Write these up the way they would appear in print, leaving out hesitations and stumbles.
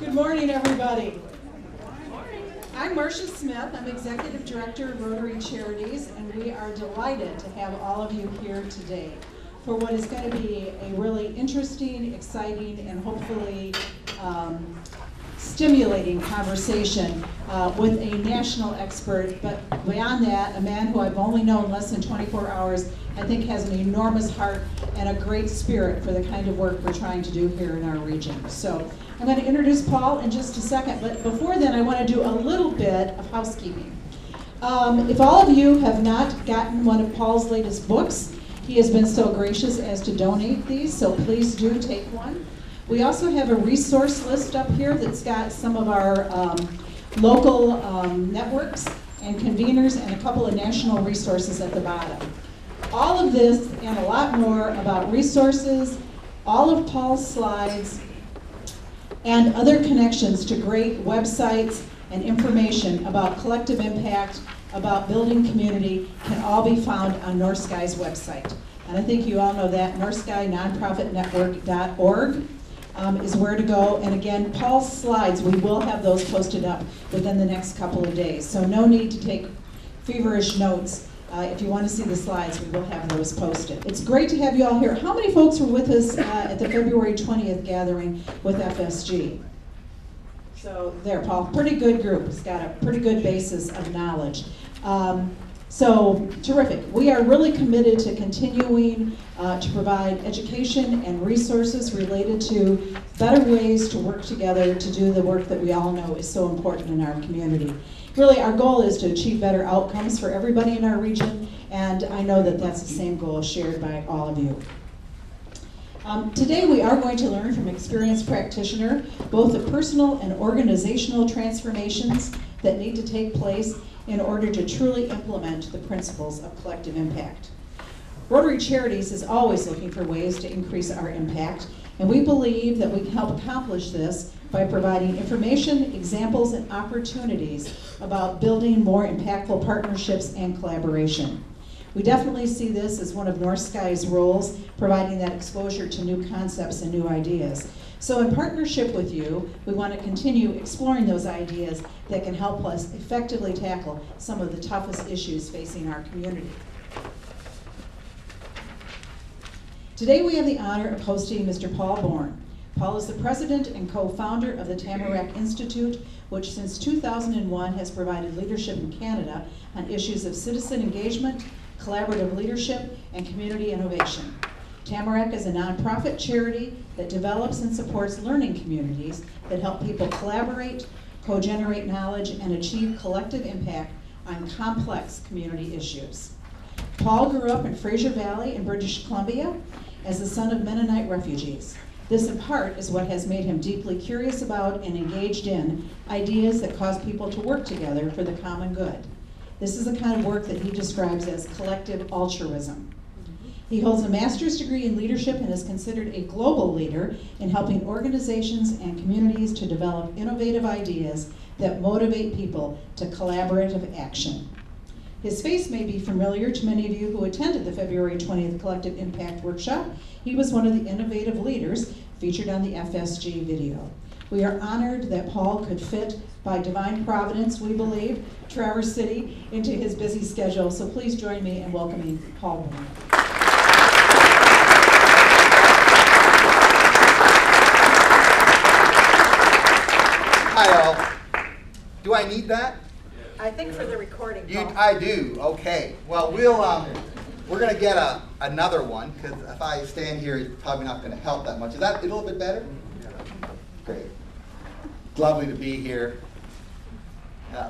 Good morning, everybody. I'm Marcia Smith. I'm Executive Director of Rotary Charities, and we are delighted to have all of you here today for what is going to be a really interesting, exciting, and hopefully stimulating conversation with a national expert, but beyond that, a man who I've only known less than 24 hours, I think has an enormous heart and a great spirit for the kind of work we're trying to do here in our region. So I'm going to introduce Paul in just a second, but before then I want to do a little bit of housekeeping. If all of you have not gotten one of Paul's latest books, he has been so gracious as to donate these, so please do take one. We also have a resource list up here that's got some of our local networks and conveners and a couple of national resources at the bottom. All of this and a lot more about resources, all of Paul's slides, and other connections to great websites and information about collective impact, about building community, can all be found on North Sky's website. And I think you all know that, northskynonprofitnetwork.org. Is where to go. And again, Paul's slides, we will have those posted up within the next couple of days. So no need to take feverish notes. If you want to see the slides, we will have those posted. It's great to have you all here. How many folks were with us at the February 20th gathering with FSG? So there, Paul, pretty good group. It's got a pretty good basis of knowledge. So terrific. We are really committed to continuing to provide education and resources related to better ways to work together to do the work that we all know is so important in our community. Really, our goal is to achieve better outcomes for everybody in our region, and I know that that's the same goal shared by all of you. Today we are going to learn from experienced practitioner both the personal and organizational transformations that need to take place in order to truly implement the principles of collective impact. Rotary Charities is always looking for ways to increase our impact, and we believe that we can help accomplish this by providing information, examples, and opportunities about building more impactful partnerships and collaboration. We definitely see this as one of North Sky's roles, providing that exposure to new concepts and new ideas. So in partnership with you, we want to continue exploring those ideas that can help us effectively tackle some of the toughest issues facing our community. Today we have the honor of hosting Mr. Paul Bourne. Paul is the president and co-founder of the Tamarack Institute, which since 2001 has provided leadership in Canada on issues of citizen engagement, collaborative leadership, and community innovation. Tamarack is a nonprofit charity that develops and supports learning communities that help people collaborate, co-generate knowledge, and achieve collective impact on complex community issues. Paul grew up in Fraser Valley in British Columbia as the son of Mennonite refugees. This, in part, is what has made him deeply curious about and engaged in ideas that cause people to work together for the common good. This is the kind of work that he describes as collective altruism. He holds a master's degree in leadership and is considered a global leader in helping organizations and communities to develop innovative ideas that motivate people to collaborative action. His face may be familiar to many of you who attended the February 20th Collective Impact Workshop. He was one of the innovative leaders featured on the FSG video. We are honored that Paul could fit, by divine providence, we believe, Traverse City into his busy schedule. So please join me in welcoming Paul Bourne. Hi all. Do I need that? I think for the recording, Paul. I do. Okay. Well, we're gonna get another one because if I stand here, it's probably not going to help that much. Is that a little bit better? Great. It's lovely to be here.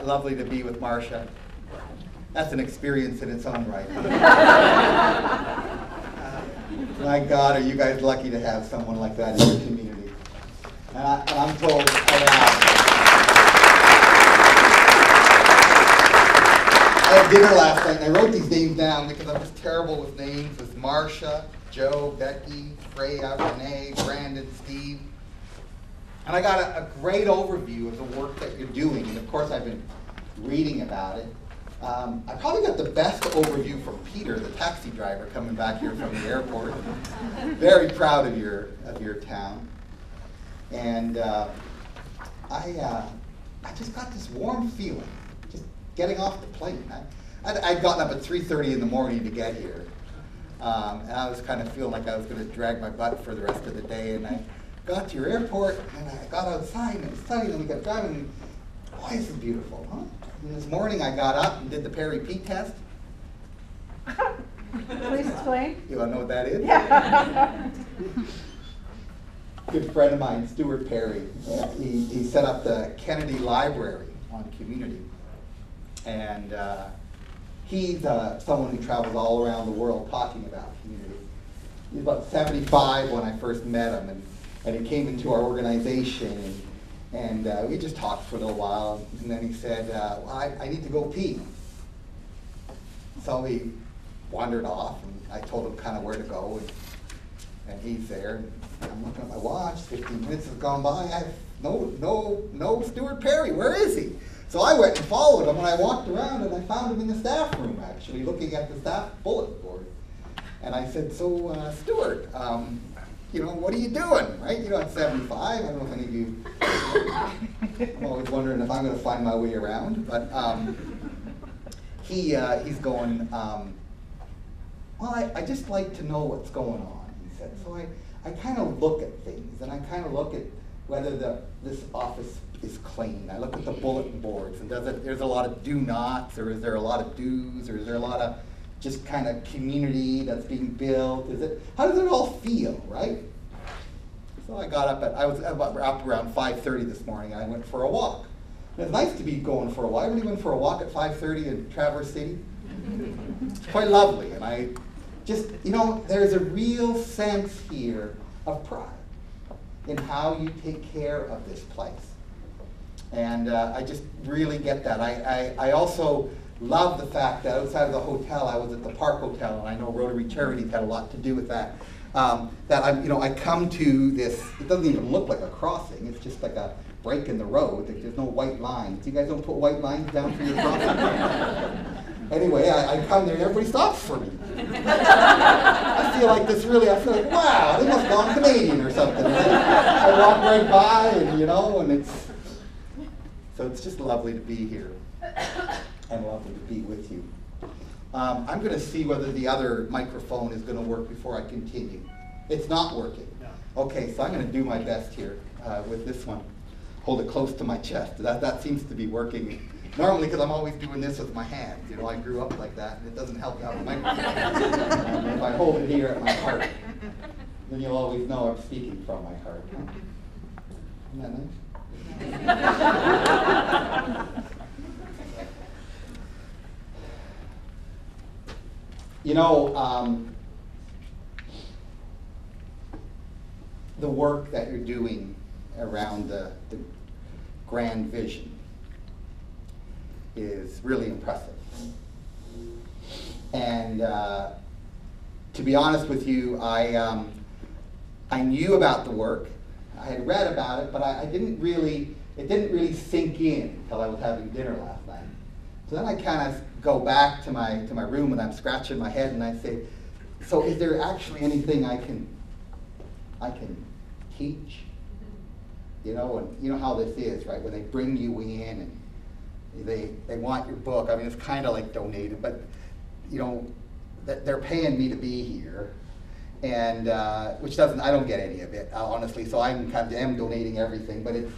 Lovely to be with Marcia. That's an experience in its own right. My God, are you guys lucky to have someone like that in your community? And I'm told I had dinner last night and I wrote these names down because I'm just terrible with names. It's Marcia, Joe, Becky, Freya, Renee, Brandon, Steve. And I got a great overview of the work that you're doing. And of course I've been reading about it. I probably got the best overview from Peter, the taxi driver, coming back here from the airport. Very proud of your town. And I just got this warm feeling, just getting off the plane. I'd gotten up at 3:30 in the morning to get here. And I was kind of feeling like I was going to drag my butt for the rest of the day. And I got to your airport, and I got outside, and it was sunny, and we kept driving. And, boy, this is beautiful, huh? And this morning I got up and did the Perry P test. Please explain. You want to know what that is? Yeah. Good friend of mine, Stuart Perry. He set up the Kennedy Library on Community. And he's someone who travels all around the world talking about community. He was about 75 when I first met him, and he came into our organization, and we just talked for a little while, and then he said, well, I need to go pee. So he wandered off, and I told him kind of where to go, and he's there. And I'm looking at my watch, 15 minutes have gone by, I have no Stuart Perry, where is he? So I went and followed him, and I walked around, and I found him in the staff room, actually, looking at the staff bulletin board. And I said, so, Stuart, what are you doing, right? At 75, I don't know if any of you, I'm always wondering if I'm going to find my way around, but he's going, well, I just like to know what's going on, he said. So I kind of look at things, and I kind of look at whether this office is clean. I look at the bulletin boards, and there's a lot of do nots, or is there a lot of do's, or is there a lot of just kind of community that's being built? How does it all feel, right? So I got up I was up around 5:30 this morning, and I went for a walk. And it's nice to be going for a walk. I really went for a walk at 5:30 in Traverse City. It's quite lovely, and I just, there's a real sense here of pride in how you take care of this place. And I just really get that. I also love the fact that outside of the hotel, I was at the Park Hotel, and I know Rotary Charities had a lot to do with that. That I come to this, it doesn't even look like a crossing, it's just like a break in the road. There's no white lines. You guys don't put white lines down for your crossing? Anyway, I come there and everybody stops for me. I feel like wow, they must have gone Canadian or something. I walk right by, and so it's just lovely to be here and lovely to be with you. I'm going to see whether the other microphone is going to work before I continue. It's not working. No. Okay, so I'm going to do my best here with this one. Hold it close to my chest. That seems to be working. Normally, because I'm always doing this with my hands. I grew up like that, and it doesn't help out the microphone. If I hold it here at my heart, then you'll always know I'm speaking from my heart. Huh? Isn't that nice? The work that you're doing around the grand vision is really impressive. And to be honest with you, I knew about the work. I had read about it, but it didn't really sink in until I was having dinner last night. So then I kind of go back to my room, and I'm scratching my head, and I say, so is there actually anything I can teach? And you know how this is, right? When they bring you in and they want your book. I mean, it's kind of like donated, but they're paying me to be here, and which I don't get any of it, honestly. So I'm kind of am donating everything, but it's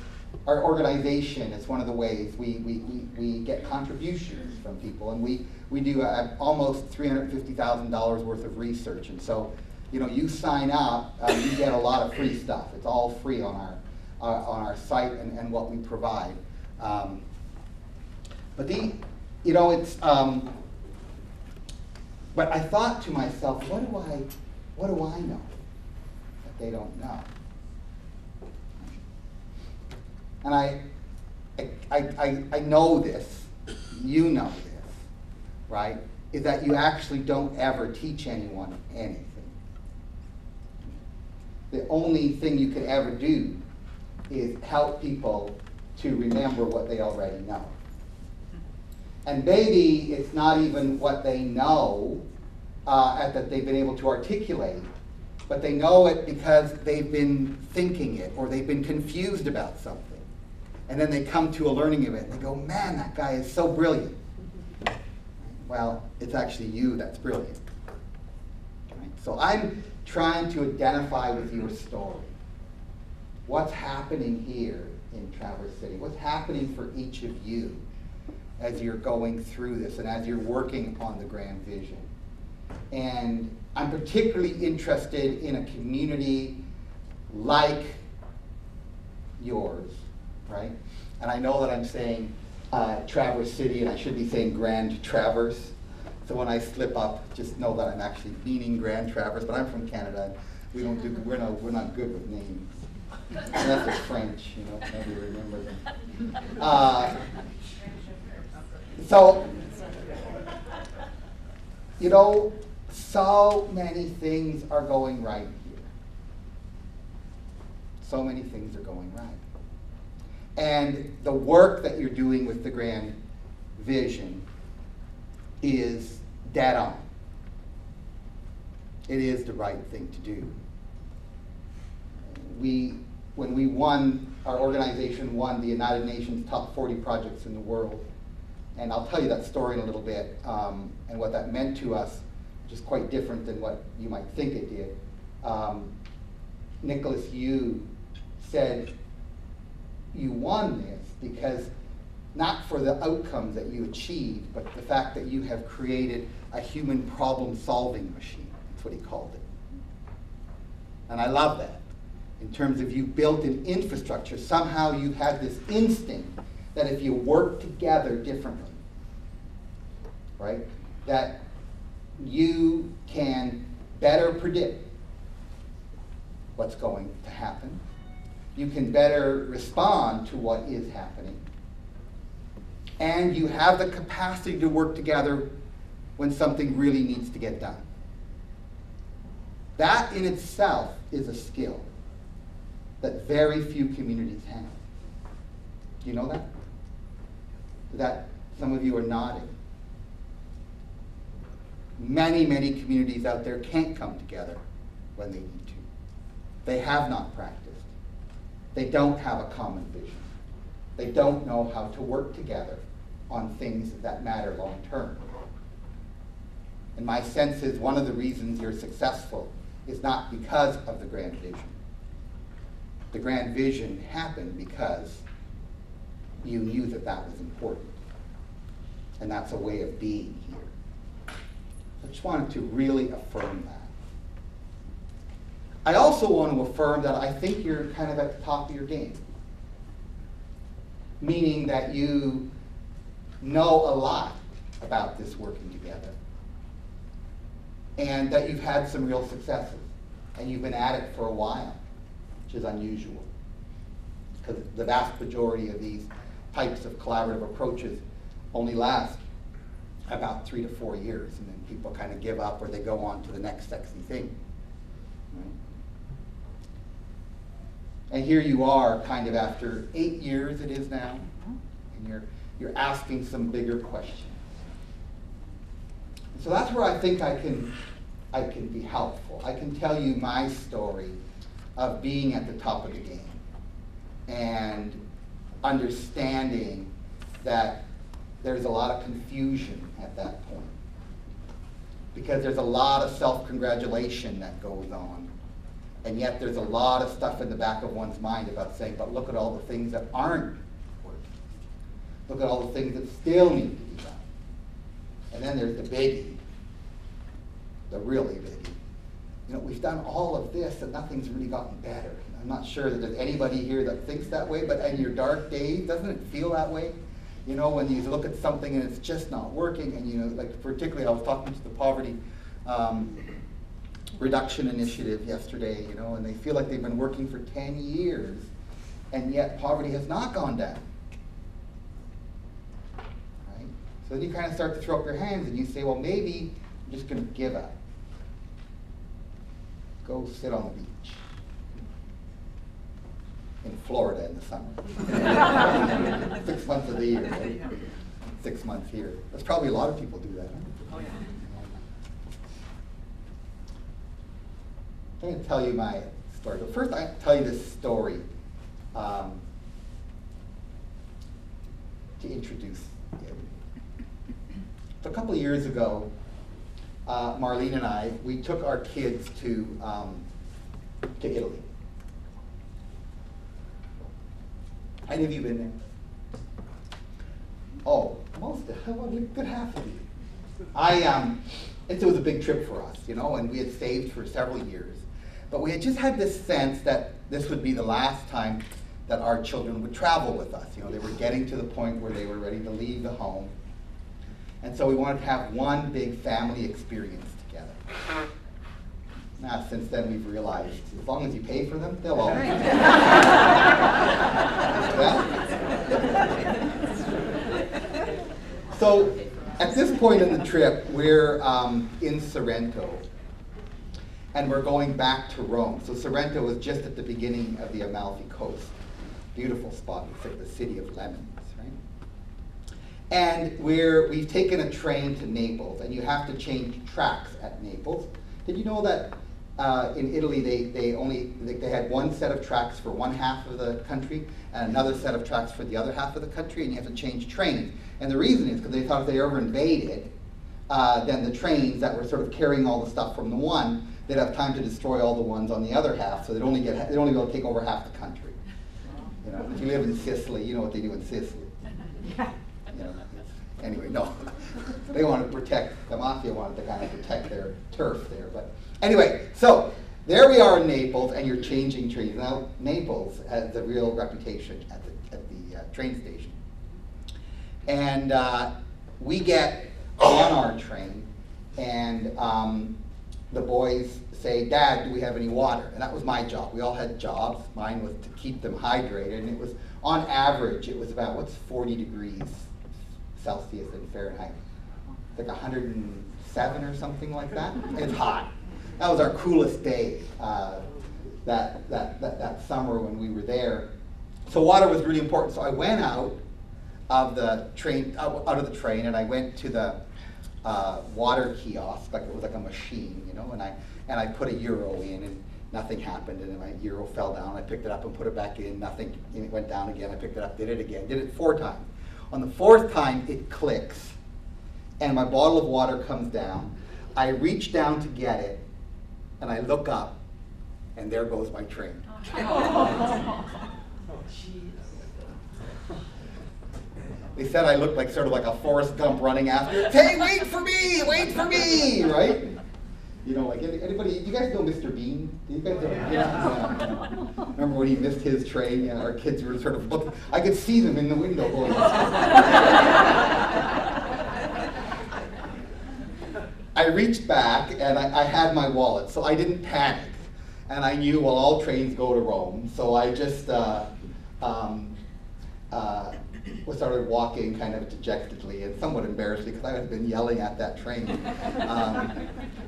our organization. It's one of the ways we get contributions from people, and we do almost $350,000 worth of research, and so you sign up, you get a lot of free stuff. It's all free on our site and what we provide. But it's. But I thought to myself, what do I know that they don't know? And I know this. You know this, right? Is that you actually don't ever teach anyone anything. The only thing you could ever do is help people to remember what they already know. And maybe it's not even what they know that they've been able to articulate, but they know it because they've been thinking it, or they've been confused about something. And then they come to a learning event and they go, man, that guy is so brilliant. Well, it's actually you that's brilliant. Right? So I'm trying to identify with your story. What's happening here in Traverse City? What's happening for each of you as you're going through this and as you're working on the grand vision? And I'm particularly interested in a community like yours, right? And I know that I'm saying Traverse City, and I should be saying Grand Traverse. So when I slip up, just know that I'm actually meaning Grand Traverse. But I'm from Canada. And we're not good with names. Unless it's French, you know, nobody remembers them. So, you know, so many things are going right here. So many things are going right. And the work that you're doing with the grand vision is dead on. It is the right thing to do. When we won, our organization won the United Nations Top 40 Projects in the World, and I'll tell you that story in a little bit, and what that meant to us, which is quite different than what you might think it did. Nicholas Yu said, you won this because not for the outcomes that you achieved, but the fact that you have created a human problem-solving machine. That's what he called it. And I love that. In terms of you built an infrastructure, somehow you had this instinct that if you work together differently, right, that you can better predict what's going to happen. You can better respond to what is happening. And you have the capacity to work together when something really needs to get done. That in itself is a skill that very few communities have. Do you know that? That some of you are nodding. Many, many communities out there can't come together when they need to. They have not practiced. They don't have a common vision. They don't know how to work together on things that matter long term. And my sense is one of the reasons you're successful is not because of the grand vision. The grand vision happened because you knew that that was important. And that's a way of being here. I just wanted to really affirm that. I also want to affirm that I think you're kind of at the top of your game. Meaning that you know a lot about this working together. And that you've had some real successes. And you've been at it for a while, which is unusual. Because the vast majority of these types of collaborative approaches only last about 3 to 4 years. And then people kind of give up or they go on to the next sexy thing. Right? And here you are, kind of after 8 years it is now, and you're asking some bigger questions. So that's where I think I can be helpful. I can tell you my story of being at the top of the game and understanding that there's a lot of confusion at that point. Because there's a lot of self-congratulation that goes on. And yet there's a lot of stuff in the back of one's mind about saying, but look at all the things that aren't working. Look at all the things that still need to be done. And then there's the biggie, the really biggie. You know, we've done all of this and nothing's really gotten better. I'm not sure that there's anybody here that thinks that way, but in your dark days, doesn't it feel that way? You know, when you look at something and it's just not working, and you know, like particularly I was talking to the poverty reduction initiative yesterday, you know, and they feel like they've been working for 10 years, and yet poverty has not gone down. Right? So then you kind of start to throw up your hands and you say, well, maybe I'm just going to give up. Go sit on the beach in Florida in the summer. 6 months of the year, right? 6 months here. That's probably a lot of people do that. Huh? Oh, yeah. I'm going to tell you my story. But first, I tell you this story to introduce you. So a couple of years ago, Marlene and I, we took our kids to Italy. Any of you been there? Oh, most of, well, a good half of you. It was a big trip for us, you know, and we had saved for several years. But we had just had this sense that this would be the last time that our children would travel with us. You know, they were getting to the point where they were ready to leave the home. And so we wanted to have one big family experience together. Now, since then, we've realized as long as you pay for them, they'll always be there. So, at this point in the trip, we're in Sorrento, and we're going back to Rome. So Sorrento is just at the beginning of the Amalfi Coast. Beautiful spot. It's like the city of lemons, right? And we've taken a train to Naples, and you have to change tracks at Naples. Did you know that in Italy they had one set of tracks for one half of the country and another set of tracks for the other half of the country, and you have to change trains? And the reason is because they thought if they ever invaded, then the trains that were sort of carrying all the stuff from the one, they'd have time to destroy all the ones on the other half, so they'd only be able to take over half the country. You know, if you live in Sicily, you know what they do in Sicily. You know, anyway, no. They wanted to protect, the mafia wanted to kind of protect their turf there. But anyway, so there we are in Naples, and you're changing trains. Now, Naples has a real reputation at the train station. And we get on our train, and the boys say, "Dad, do we have any water?" And that was my job. We all had jobs. Mine was to keep them hydrated, and it was, on average, it was about, 40 degrees Celsius in Fahrenheit? Like 107 or something like that. It's hot. That was our coolest day, that summer when we were there. So water was really important. So I went out of the train, and I went to the water kiosk, like it was like a machine, you know, and I put €1 in, and nothing happened, and then my euro fell down. I picked it up and put it back in, nothing, and it went down again. I picked it up, did it again, did it 4 times. On the 4th time, it clicks, and my bottle of water comes down. I reach down to get it, and I look up, and there goes my train. They said I looked like sort of like a Forrest Gump running after it. Hey, wait for me, right? You know, like anybody, you guys know Mr. Bean? Do you guys know? Yeah. Remember when he missed his train? Yeah, our kids were sort of looking. I could see them in the window going. I reached back and I had my wallet, so I didn't panic. And I knew, well, all trains go to Rome, so I just started walking kind of dejectedly and somewhat embarrassed because I had been yelling at that train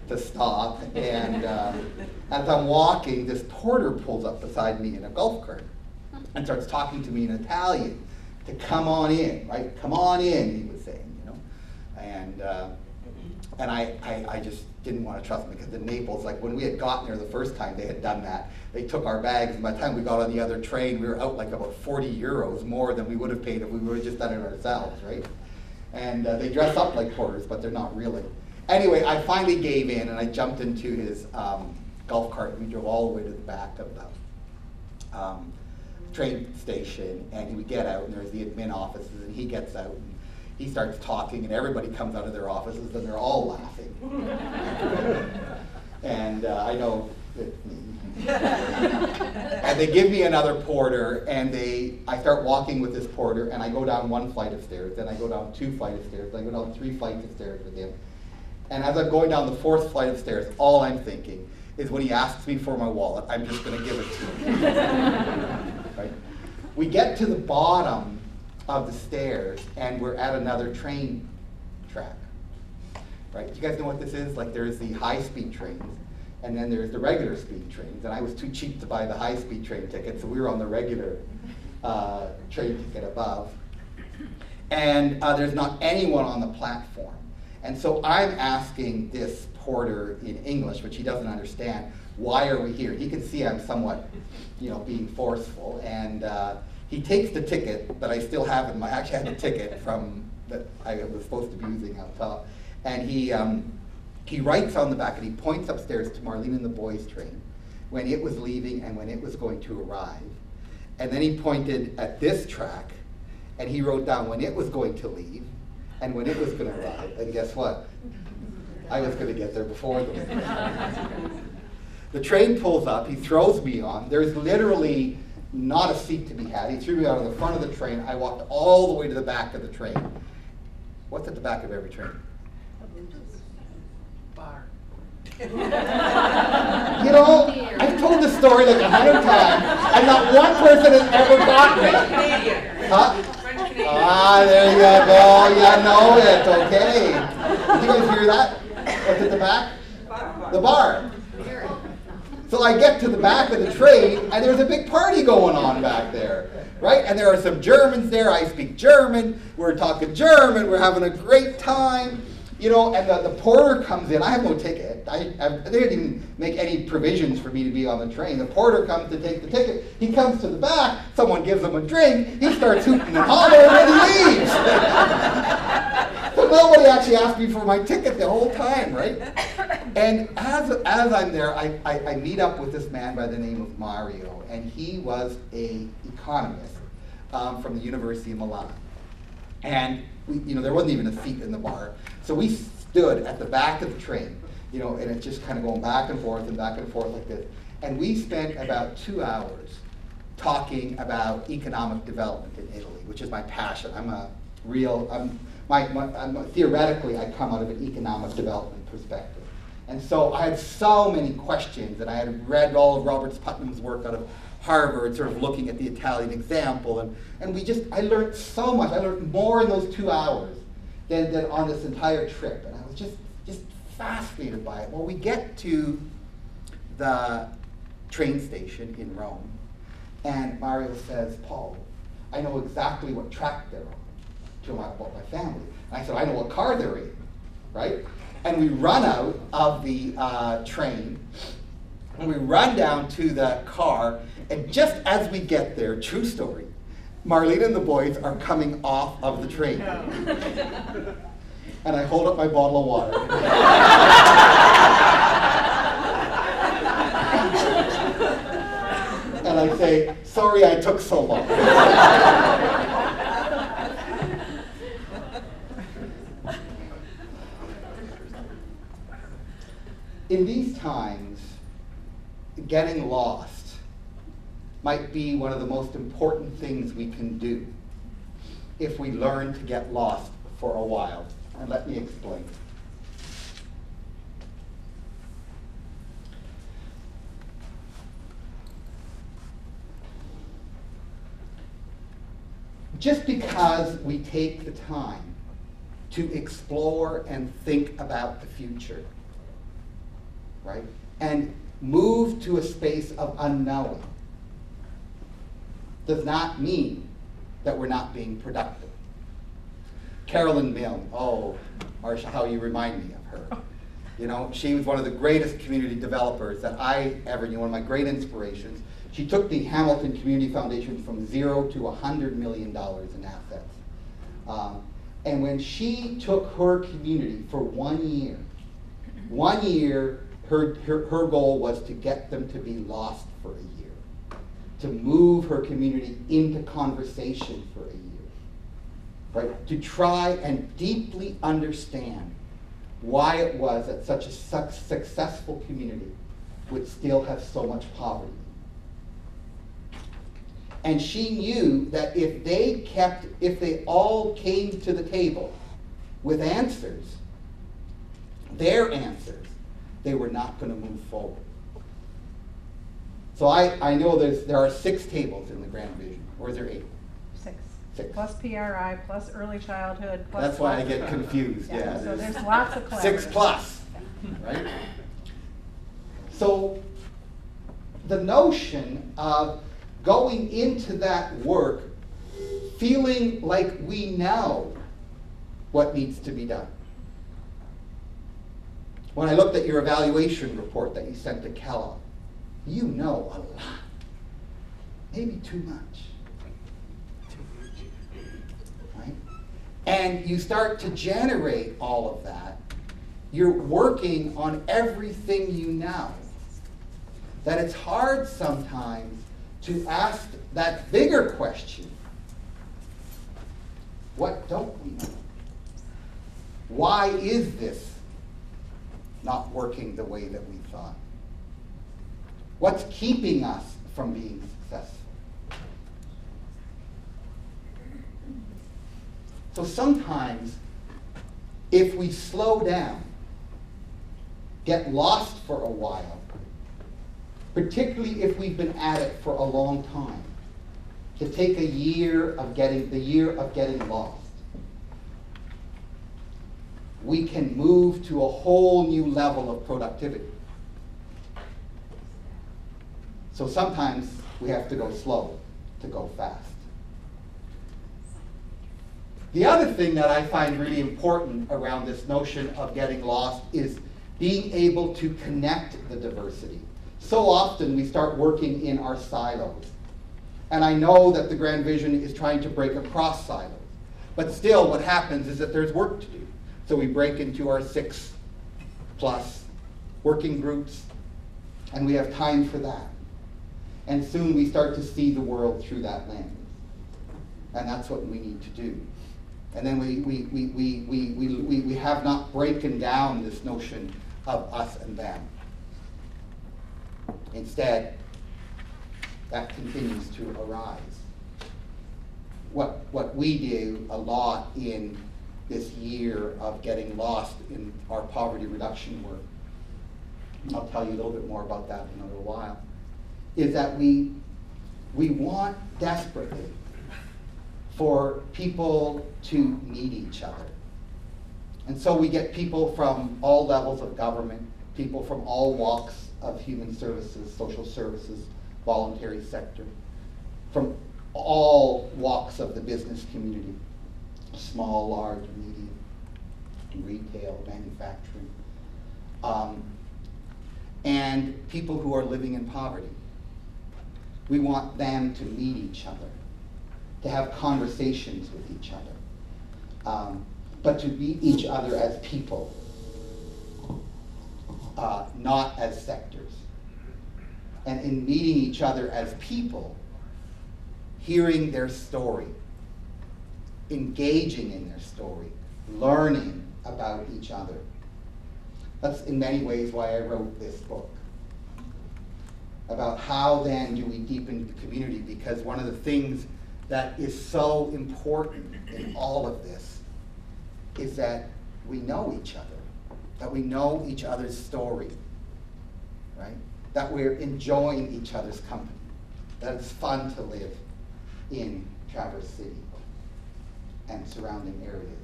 to stop. And as I'm walking, this porter pulls up beside me in a golf cart and starts talking to me in Italian to come on in, right? Come on in, he was saying, you know. And I just didn't want to trust him because in Naples, like when we had gotten there the first time, they had done that. They took our bags, and by the time we got on the other train, we were out like about 40 euros more than we would have paid if we would have just done it ourselves, right? And they dress up like porters, but they're not really. Anyway, I finally gave in, and I jumped into his golf cart, and we drove all the way to the back of the train station, and we get out, and there's the admin offices, and he gets out, and he starts talking, and everybody comes out of their offices, and they're all laughing. And I know it's me. And they give me another porter, and I start walking with this porter, and I go down 1 flight of stairs, then I go down 2 flights of stairs, then I go down 3 flights of stairs with him. And as I'm going down the 4th flight of stairs, all I'm thinking is when he asks me for my wallet, I'm just going to give it to him. Right? We get to the bottom of the stairs, and we're at another train track. Right? Do you guys know what this is? Like there's the high-speed trains, and then there's the regular speed trains. And I was too cheap to buy the high-speed train ticket, so we were on the regular train ticket above. And there's not anyone on the platform. And so I'm asking this porter in English, which he doesn't understand, why are we here? He can see I'm somewhat, you know, being forceful. And he takes the ticket that I still have in my, I actually had the ticket from, that I was supposed to be using out top, and he writes on the back and he points upstairs to Marlene and the boys' train when it was leaving and when it was going to arrive. And then he pointed at this track and he wrote down when it was going to leave and when it was going to arrive. And guess what? I was going to get there before them. The train pulls up, he throws me on. There's literally not a seat to be had. He threw me out of the front of the train. I walked all the way to the back of the train. What's at the back of every train? Bar. You know, I've told this story like 100 times, and not one person has ever gotten it. Huh? Ah, there you go. You know it. Okay. Did you guys hear that? What's at the back? The bar. So I get to the back of the train, and there's a big party going on back there, right? And there are some Germans there. I speak German. We're talking German. We're having a great time. You know, and the porter comes in. I have no ticket. They didn't even make any provisions for me to be on the train. The porter comes to take the ticket. He comes to the back. Someone gives him a drink. He starts hooting and hollering, and he leaves. So nobody actually asked me for my ticket the whole time, right? And as I'm there, I meet up with this man by the name of Mario, and he was an economist from the University of Milan. And there wasn't even a seat in the bar. So we stood at the back of the train, and it's just kind of going back and forth like this. And we spent about 2 hours talking about economic development in Italy, which is my passion. Theoretically, I come out of an economic development perspective. And so I had so many questions, and I had read all of Robert Putnam's work out of Harvard, sort of looking at the Italian example, and I learned so much. I learned more in those 2 hours than on this entire trip, and I was just fascinated by it. Well, we get to the train station in Rome, and Mario says, "Paul, I know exactly what track they're on about my family." And I said, "I know what car they're in," right? And we run out of the train, and we run down to the car, and just as we get there, true story, Marlene and the boys are coming off of the train. And I hold up my bottle of water. And I say, "Sorry I took so long." In these times, getting lost might be one of the most important things we can do if we learn to get lost for a while. And let me explain. Just because we take the time to explore and think about the future, right, and move to a space of unknowing, does not mean that we're not being productive. Carolyn Milne, oh, Marcia, how you remind me of her. She was one of the greatest community developers that I ever knew, one of my great inspirations. She took the Hamilton Community Foundation from 0 to $100 million in assets. And when she took her community for 1 year, her goal was to get them to be lost for a year, to move her community into conversation for a year, right? To try and deeply understand why it was that such a successful community would still have so much poverty. And she knew that if they all came to the table with answers, their answers, they were not going to move forward. So I know there are 6 tables in the Grand Vision, or is there 8? 6. Plus PRI, plus early childhood, plus... That's why I get confused, yeah. So there's lots of collaboration. 6 plus, right? So the notion of going into that work feeling like we know what needs to be done. When I looked at your evaluation report that you sent to Kellogg, you know a lot, maybe too much. and you start to generate all of that, you're working on everything you know. That it's hard sometimes to ask that bigger question. What don't we know? Why is this not working the way that we thought? What's keeping us from being successful? So sometimes, if we slow down, get lost for a while, particularly if we've been at it for a long time, to take the year of getting lost, we can move to a whole new level of productivity. So sometimes we have to go slow to go fast. The other thing that I find really important around this notion of getting lost is being able to connect the diversity. So often we start working in our silos. And I know that the Grand Vision is trying to break across silos. But still what happens is that there's work to do. So we break into our 6+ working groups, and we have time for that. And soon we start to see the world through that lens. And that's what we need to do. And then we have not broken down this notion of us and them. Instead, that continues to arise. What we do a lot in this year of getting lost in our poverty reduction work, I'll tell you a little bit more about that in a little while, is that we want desperately for people to meet each other. And so we get people from all levels of government, people from all walks of human services, social services, voluntary sector, from all walks of the business community, small, large, medium, retail, manufacturing, and people who are living in poverty. We want them to meet each other, to have conversations with each other, but to meet each other as people, not as sectors. And in meeting each other as people, hearing their story, engaging in their story, learning about each other. That's in many ways why I wrote this book. About how then do we deepen the community, because one of the things that is so important in all of this is that we know each other, that we know each other's story, right? That we're enjoying each other's company, that it's fun to live in Traverse City and surrounding areas,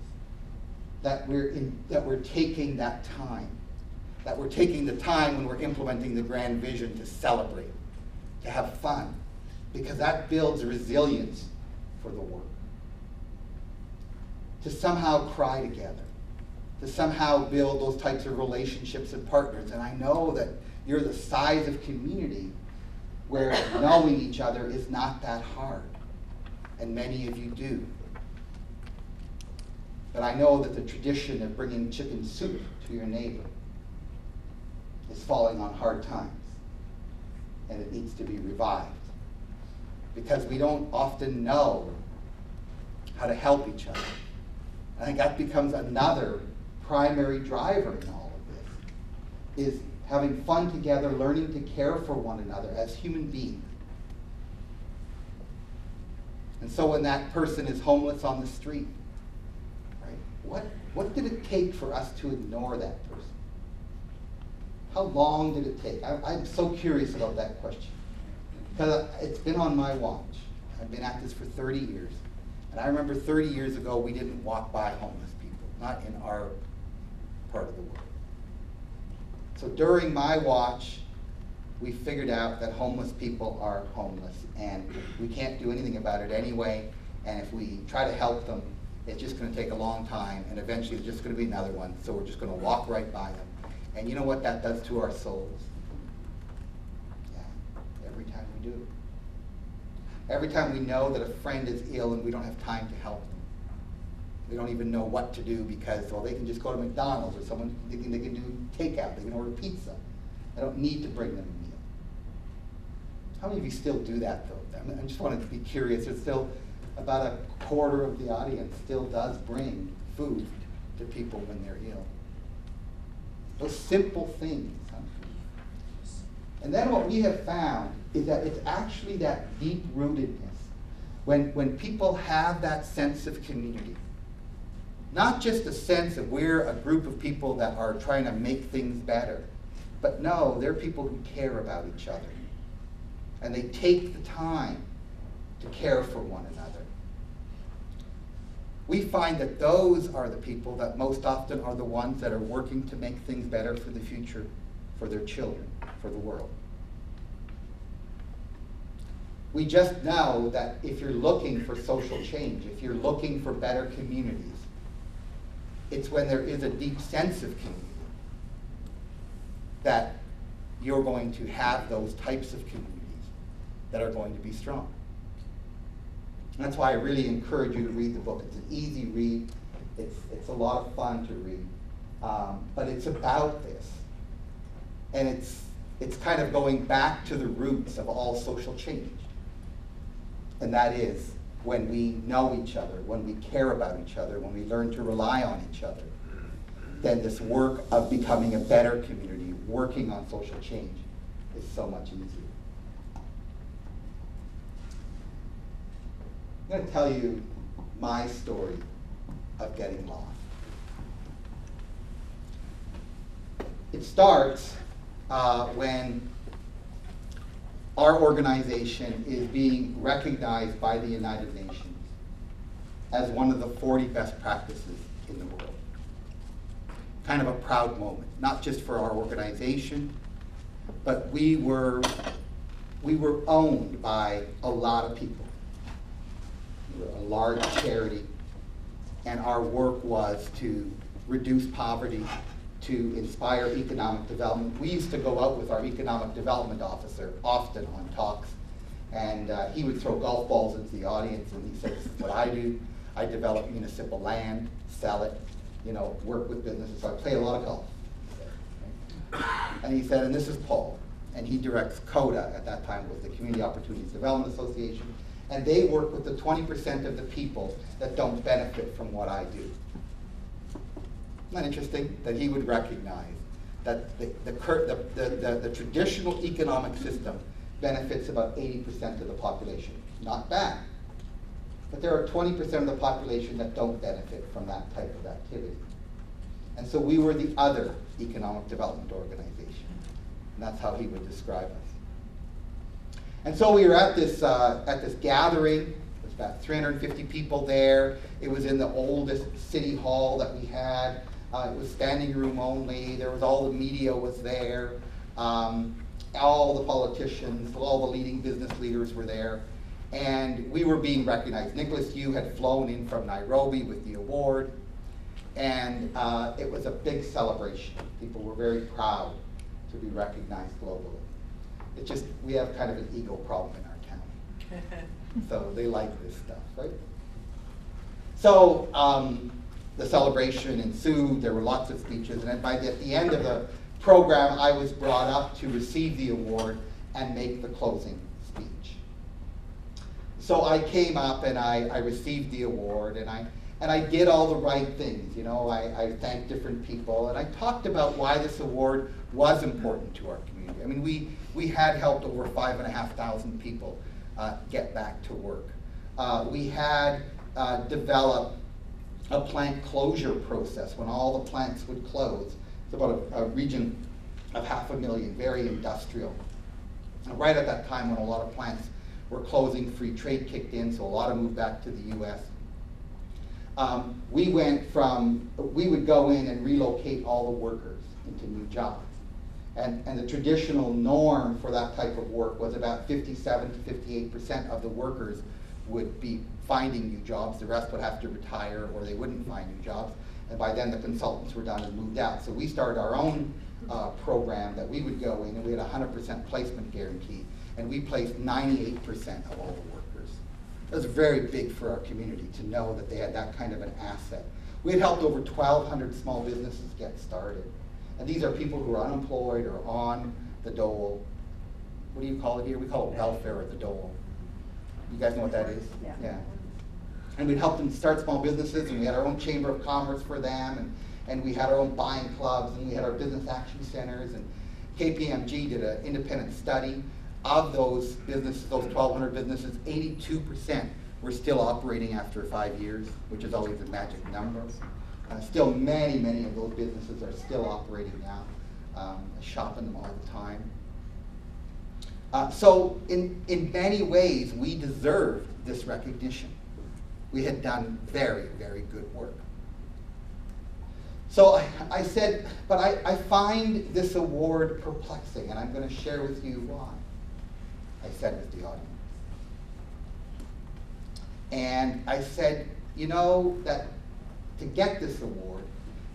that we're taking that time, that we're taking the time when we're implementing the Grand Vision to celebrate, to have fun, because that builds resilience for the work. To somehow cry together, to somehow build those types of relationships and partners. And I know that you're the size of community where knowing each other is not that hard, and many of you do. But I know that the tradition of bringing chicken soup to your neighbor is falling on hard times, and it needs to be revived, because we don't often know how to help each other. I think that becomes another primary driver in all of this, is having fun together, learning to care for one another as human beings. And so when that person is homeless on the street, right, what did it take for us to ignore that person? How long did it take? I'm so curious about that question, because it's been on my watch. I've been at this for 30 years. And I remember 30 years ago, we didn't walk by homeless people, not in our part of the world. So during my watch, we figured out that homeless people are homeless, and we can't do anything about it anyway. And if we try to help them, it's just going to take a long time, and eventually there's just going to be another one. So we're just going to walk right by them. And you know what that does to our souls? Yeah, every time we do it. Every time we know that a friend is ill and we don't have time to help them, They don't even know what to do because, well, they can just go to McDonald's or someone, they can do takeout, they can order pizza. I don't need to bring them a meal. How many of you still do that though? I mean, I just wanted to be curious. There's still about a quarter of the audience still does bring food to people when they're ill. Those simple things. Huh? And then what we have found is that it's actually that deep-rootedness. When people have that sense of community, not just a sense of we're a group of people that are trying to make things better, but no, they're people who care about each other. And they take the time to care for one another. We find that those are the people that most often are the ones that are working to make things better for the future, for their children, for the world. We just know that if you're looking for social change, if you're looking for better communities, it's when there is a deep sense of community that you're going to have those types of communities that are going to be strong. And that's why I really encourage you to read the book. It's an easy read. It's a lot of fun to read. But it's about this. And it's kind of going back to the roots of all social change. And that is when we know each other, when we care about each other, when we learn to rely on each other, then this work of becoming a better community, working on social change, is so much easier. I'm going to tell you my story of getting lost. It starts when our organization is being recognized by the United Nations as one of the 40 best practices in the world. Kind of a proud moment, not just for our organization, but we were owned by a lot of people. We were a large charity, and our work was to reduce poverty, to inspire economic development. We used to go out with our economic development officer often on talks, and he would throw golf balls into the audience, and he said, "This is what I do. I develop municipal land, sell it, work with businesses." So I play a lot of golf. And he said, and this is Paul, and he directs CODA, at that time was the Community Opportunities Development Association, and they work with the 20% of the people that don't benefit from what I do. Isn't that interesting that he would recognize that the traditional economic system benefits about 80% of the population? Not bad. But there are 20% of the population that don't benefit from that type of activity. And so we were the other economic development organization. And that's how he would describe us. And so we were at this gathering. There's about 350 people there. It was in the oldest city hall that we had. It was standing room only. There was all the media was there. All the politicians, all the leading business leaders were there. And we were being recognized. Nicholas Yu had flown in from Nairobi with the award. And it was a big celebration. People were very proud to be recognized globally. It's just, we have kind of an ego problem in our town. So they like this stuff, right? So the celebration ensued. There were lots of speeches. And then at the end of the program, I was brought up to receive the award and make the closing speech. So I came up and I received the award, and I did all the right things. I thanked different people, and I talked about why this award was important to our community. I mean, we had helped over 5,500 people get back to work. We had developed a plant closure process when all the plants would close. It's about a region of 500,000, very industrial. And right at that time when a lot of plants were closing, free trade kicked in, so a lot of moved back to the US. We would go in and relocate all the workers into new jobs. And the traditional norm for that type of work was about 57 to 58% of the workers would be finding new jobs. The rest would have to retire, or they wouldn't find new jobs. And by then the consultants were done and moved out. So we started our own program that we would go in, and we had a 100% placement guarantee. And we placed 98% of all the workers It was very big for our community to know that they had that kind of an asset. We had helped over 1,200 small businesses get started. And these are people who are unemployed or on the dole. What do you call it here? We call it welfare or the dole. You guys know what that is? Yeah. And we'd help them start small businesses, and we had our own chamber of commerce for them, and we had our own buying clubs, and we had our business action centers, and KPMG did an independent study of those businesses, those 1,200 businesses. 82% were still operating after 5 years, which is always a magic number. Still many, many of those businesses are still operating now. I shop in them all the time. So in many ways, we deserved this recognition. We had done very, very good work. So I said, but I find this award perplexing, and I'm going to share with you why. I said with the audience. And I said, you know, that to get this award,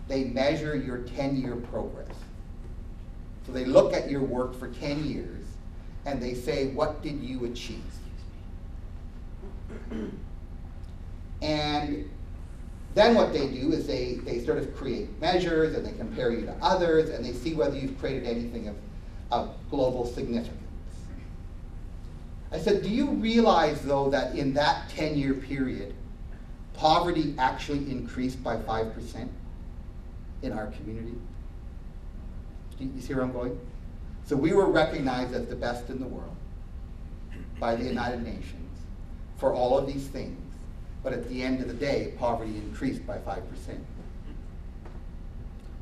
they measure your 10-year progress. So they look at your work for 10 years, and they say, what did you achieve? And then what they do is they sort of create measures, and they compare you to others, and they see whether you've created anything of global significance. I said, do you realize, though, that in that 10-year period, poverty actually increased by 5% in our community? You see where I'm going? So we were recognized as the best in the world by the United Nations for all of these things. But at the end of the day, poverty increased by 5%.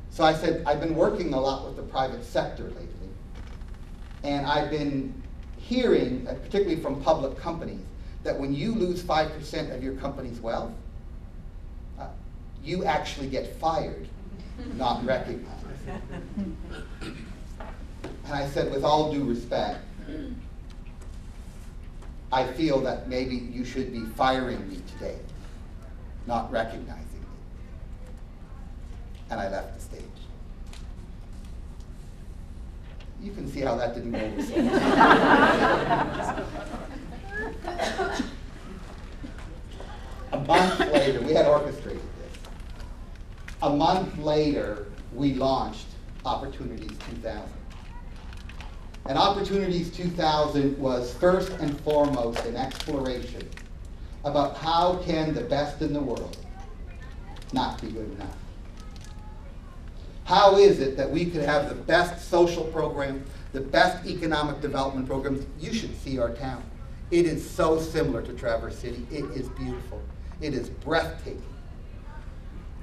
So I said, I've been working a lot with the private sector lately. And I've been hearing, particularly from public companies, that when you lose 5% of your company's wealth, you actually get fired, not recognized. And I said, with all due respect, I feel that maybe you should be firing me today, not recognizing me. And I left the stage. You can see how that didn't go over so well. A month later, we had orchestrated this. A month later, we launched Opportunities 2000. And Opportunities 2000 was first and foremost an exploration about how can the best in the world not be good enough. How is it that we could have the best social program, the best economic development programs? You should see our town. It is so similar to Traverse City. It is beautiful. It is breathtaking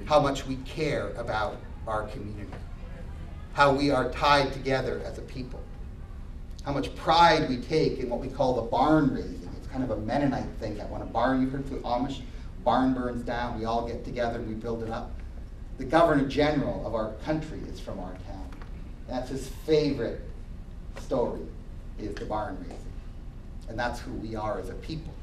how much we care about our community, how we are tied together as a people, how much pride we take in what we call the barn raising. It's kind of a Mennonite thing that when a barn, you've heard through Amish, barn burns down, we all get together and we build it up. The Governor General of our country is from our town. That's his favorite story, is the barn raising. And that's who we are as a people.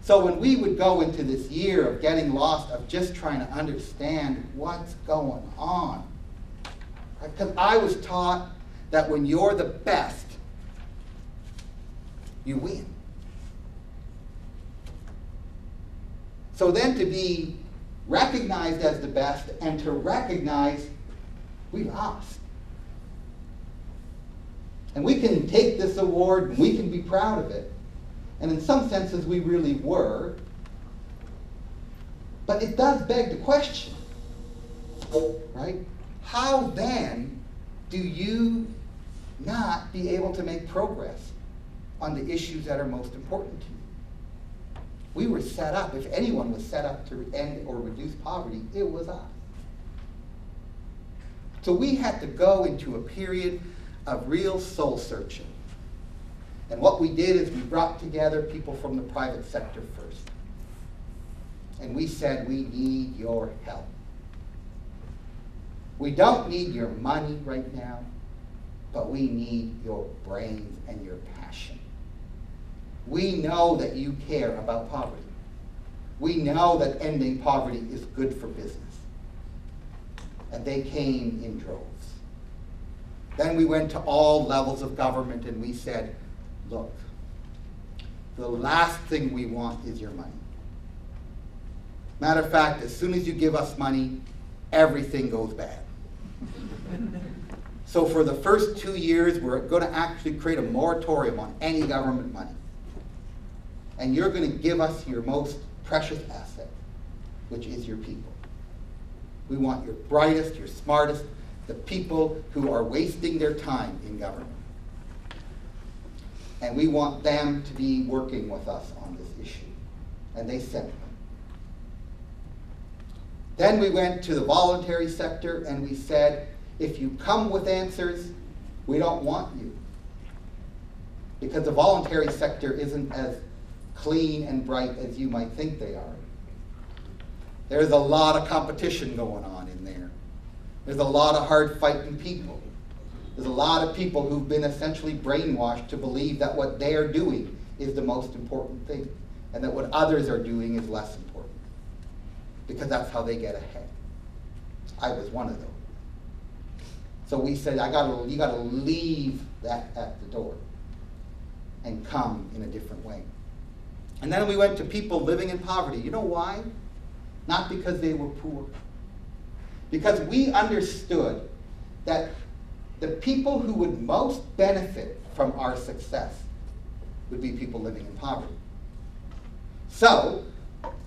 So when we would go into this year of getting lost, of just trying to understand what's going on, because I was taught that when you're the best, you win. So then to be recognized as the best and to recognize we lost. And we can take this award and we can be proud of it. And in some senses we really were. But it does beg the question, right? How then do you not be able to make progress on the issues that are most important to you? We were set up, if anyone was set up to end or reduce poverty, it was us. So we had to go into a period of real soul searching. And what we did is we brought together people from the private sector first. And we said, we need your help. We don't need your money right now, but we need your brains and your passion. We know that you care about poverty. We know that ending poverty is good for business. And they came in droves. Then we went to all levels of government and we said, look, the last thing we want is your money. Matter of fact, as soon as you give us money, everything goes bad. So for the first 2 years, we're going to actually create a moratorium on any government money. And you're going to give us your most precious asset, which is your people. We want your brightest, your smartest, the people who are wasting their time in government. And we want them to be working with us on this issue. And they sent them. Then we went to the voluntary sector and we said, if you come with answers, we don't want you. Because the voluntary sector isn't as clean and bright as you might think they are. There's a lot of competition going on in there. There's a lot of hard fighting people. There's a lot of people who've been essentially brainwashed to believe that what they're doing is the most important thing, and that what others are doing is less important, because that's how they get ahead. I was one of those. So we said, you gotta leave that at the door and come in a different way. And then we went to people living in poverty. You know why? Not because they were poor. Because we understood that the people who would most benefit from our success would be people living in poverty. So,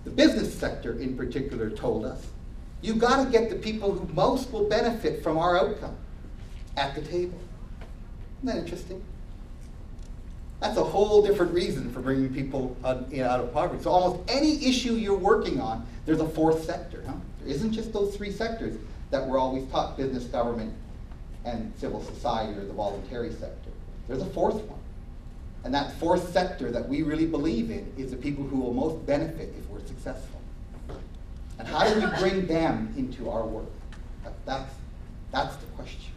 the business sector in particular told us, you've got to get the people who most will benefit from our outcome at the table. Isn't that interesting? That's a whole different reason for bringing people out of poverty. So almost any issue you're working on, there's a fourth sector. Huh? There isn't just those three sectors that we're always taught, business, government, and civil society, or the voluntary sector. There's a fourth one. And that fourth sector that we really believe in is the people who will most benefit if we're successful. And how do we bring them into our work? That's the question.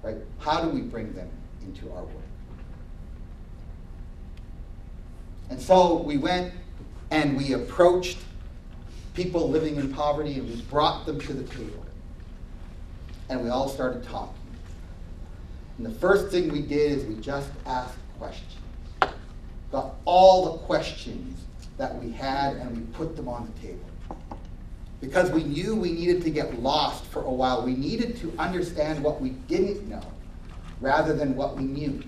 Right? How do we bring them into our work? And so we went and we approached people living in poverty and we brought them to the table. And we all started talking. And the first thing we did is we just asked questions. Got all the questions that we had and we put them on the table. Because we knew we needed to get lost for a while. We needed to understand what we didn't know rather than what we knew.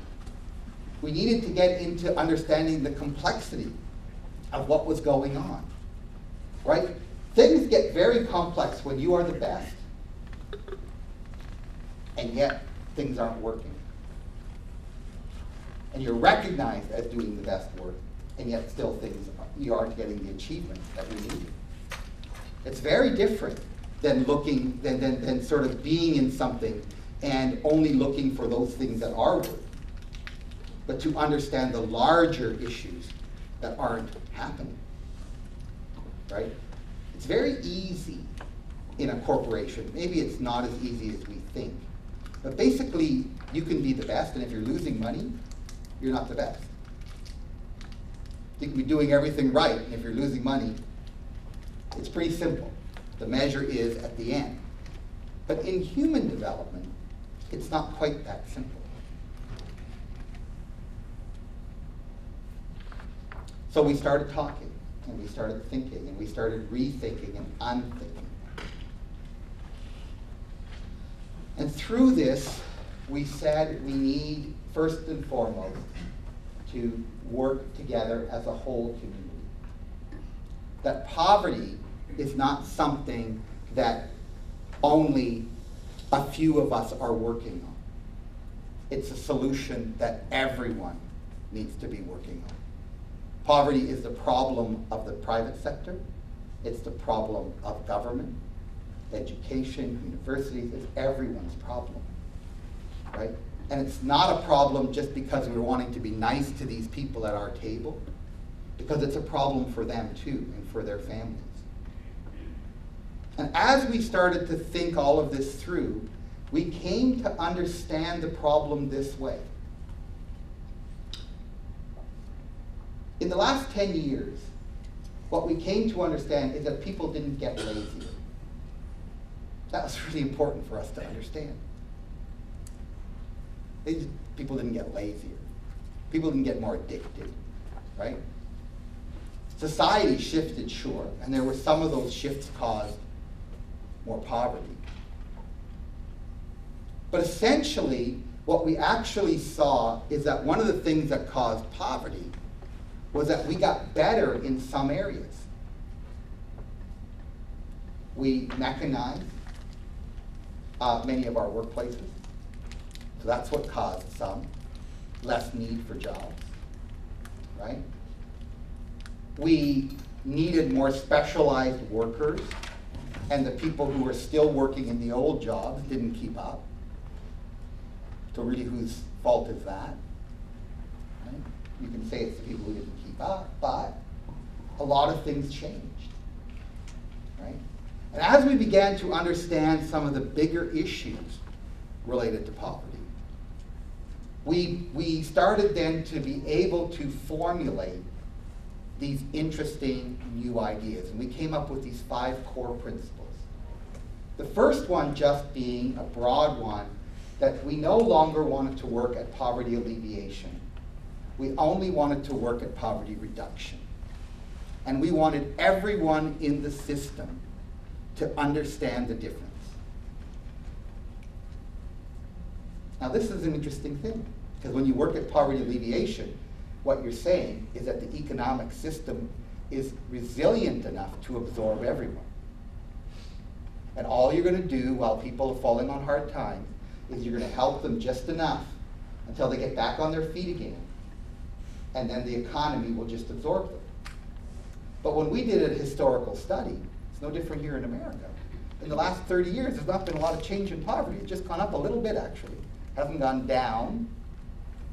We needed to get into understanding the complexity of what was going on, right? Things get very complex when you are the best, and yet things aren't working. And you're recognized as doing the best work, and yet still you aren't getting the achievements that you need. It's very different than than sort of being in something and only looking for those things that are working, but to understand the larger issues that aren't happening, right? It's very easy in a corporation. Maybe it's not as easy as we think. But basically, you can be the best, and if you're losing money, you're not the best. You can be doing everything right, and if you're losing money, it's pretty simple. The measure is at the end. But in human development, it's not quite that simple. So we started talking, and we started thinking, and we started rethinking and unthinking. And through this, we said we need, first and foremost, to work together as a whole community. That poverty is not something that only a few of us are working on. It's a solution that everyone needs to be working on. Poverty is the problem of the private sector. It's the problem of government, education, universities. It's everyone's problem, right? And it's not a problem just because we're wanting to be nice to these people at our table, because it's a problem for them too and for their families. And as we started to think all of this through, we came to understand the problem this way. In the last 10 years, what we came to understand is that people didn't get lazier. That was really important for us to understand. People didn't get lazier. People didn't get more addicted. right? Society shifted, sure, and there were some of those shifts caused more poverty. But essentially, what we actually saw is that one of the things that caused poverty was that we got better in some areas. We mechanized many of our workplaces, so that's what caused some less need for jobs, right? We needed more specialized workers, and the people who were still working in the old jobs didn't keep up. So really, whose fault is that? Right? You can say it's the people who didn't keep up, but a lot of things changed, right? And as we began to understand some of the bigger issues related to poverty, we started then to be able to formulate these interesting new ideas. And we came up with these 5 core principles. The first one just being a broad one, that we no longer wanted to work at poverty alleviation. We only wanted to work at poverty reduction. And we wanted everyone in the system to understand the difference. Now this is an interesting thing, because when you work at poverty alleviation, what you're saying is that the economic system is resilient enough to absorb everyone. And all you're going to do while people are falling on hard times is you're going to help them just enough until they get back on their feet again. And then the economy will just absorb them. But when we did a historical study, it's no different here in America. In the last 30 years, there's not been a lot of change in poverty. It's just gone up a little bit, actually. It hasn't gone down,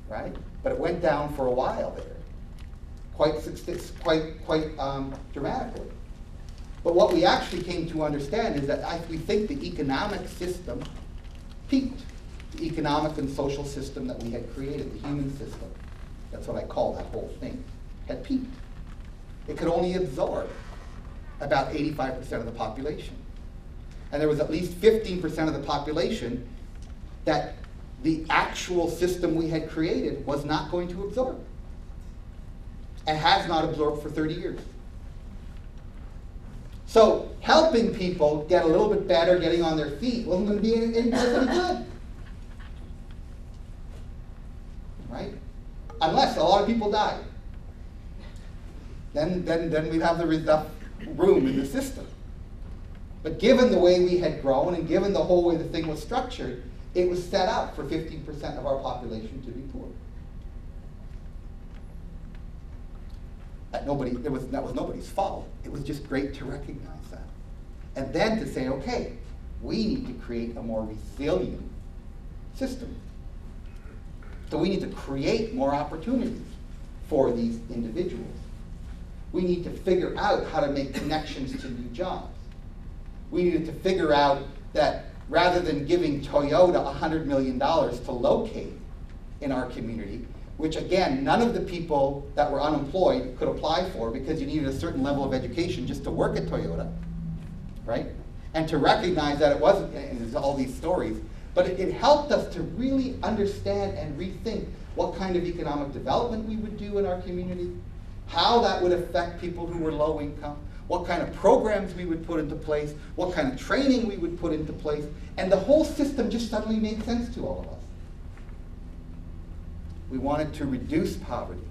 right? But it went down for a while there, quite dramatically. But what we actually came to understand is that we think the economic system peaked. The economic and social system that we had created, the human system, that's what I call that whole thing, had peaked. It could only absorb about 85% of the population. And there was at least 15% of the population that the actual system we had created was not going to absorb, and has not absorbed for 30 years. So helping people get a little bit better, getting on their feet, wasn't going to be any good. Right? Unless a lot of people died. Then we'd have enough room in the system. But given the way we had grown and given the whole way the thing was structured, it was set up for 15% of our population to be poor. That was nobody's fault. It was just great to recognize that. And then to say, okay, we need to create a more resilient system. So we need to create more opportunities for these individuals. We need to figure out how to make connections to new jobs. We needed to figure out that rather than giving Toyota $100 million to locate in our community, which again, none of the people that were unemployed could apply for because you needed a certain level of education just to work at Toyota, right? And to recognize that it wasn't, and there's all these stories, but it helped us to really understand and rethink what kind of economic development we would do in our community, how that would affect people who were low income, what kind of programs we would put into place, what kind of training we would put into place, and the whole system just suddenly made sense to all of us. We wanted to reduce poverty.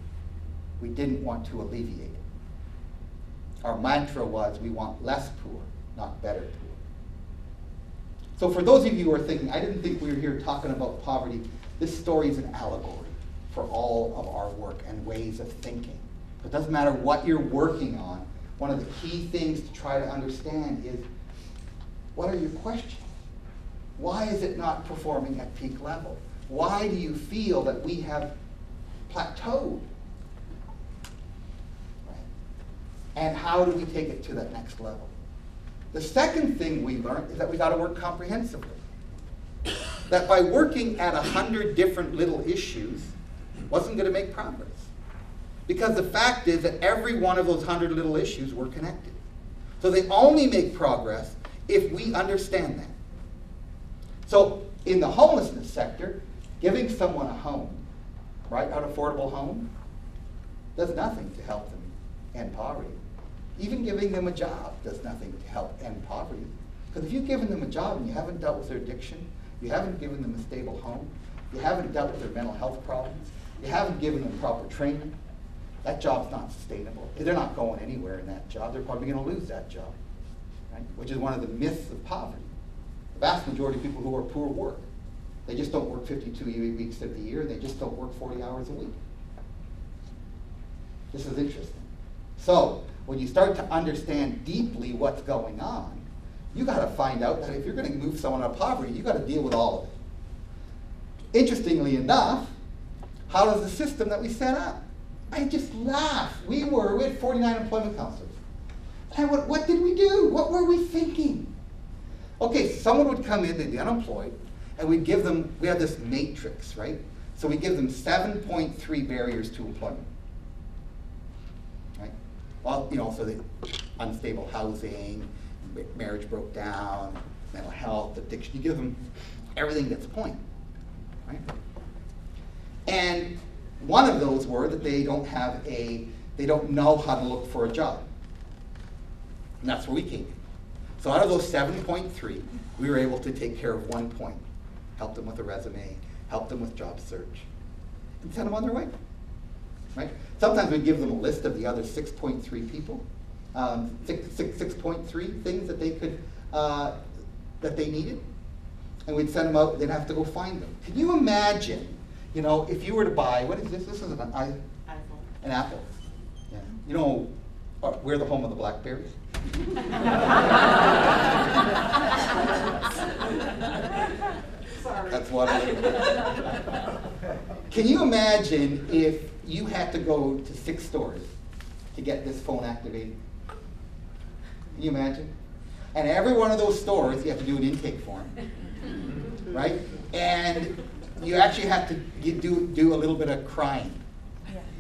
We didn't want to alleviate it. Our mantra was, we want less poor, not better poor. So for those of you who are thinking, I didn't think we were here talking about poverty, this story is an allegory for all of our work and ways of thinking. It doesn't matter what you're working on, one of the key things to try to understand is, what are your questions? Why is it not performing at peak level? Why do you feel that we have plateaued? Right? And how do we take it to that next level? The second thing we learned is that we got to work comprehensively. That by working at 100 different little issues wasn't going to make progress. Because the fact is that every one of those 100 little issues were connected. So they only make progress if we understand that. So in the homelessness sector, giving someone a home, right, an affordable home, does nothing to help them end poverty. Even giving them a job does nothing to help end poverty. Because if you've given them a job and you haven't dealt with their addiction, you haven't given them a stable home, you haven't dealt with their mental health problems, you haven't given them proper training, that job's not sustainable. They're not going anywhere in that job. They're probably going to lose that job, right? Which is one of the myths of poverty. The vast majority of people who are poor work. They just don't work 52 weeks of the year, and they just don't work 40 hours a week. This is interesting. So, when you start to understand deeply what's going on, you got to find out that if you're going to move someone out of poverty, you got to deal with all of it. Interestingly enough, how does the system that we set up? I just laugh. We had 49 employment counselors. And what did we do? What were we thinking? Okay, someone would come in, they'd be unemployed, and we'd give them, we have this matrix, right? So we give them 7.3 barriers to employment. Right? Well, so the unstable housing, marriage broke down, mental health, addiction, you give them everything that's a point, right? And one of those were that they don't know how to look for a job. And that's where we came in. So out of those 7.3, we were able to take care of 1 point. Help them with a resume, help them with job search, and send them on their way, right? Sometimes we'd give them a list of the other 6.3 people, 6.3 things that they could, that they needed, and we'd send them out, they'd have to go find them. Can you imagine, if you were to buy, what is this? This is an iPhone. An Apple. Yeah. We're the home of the BlackBerries. That's what it is. Can you imagine if you had to go to 6 stores to get this phone activated? Can you imagine? And every one of those stores, you have to do an intake form, right? And you actually have to do a little bit of crying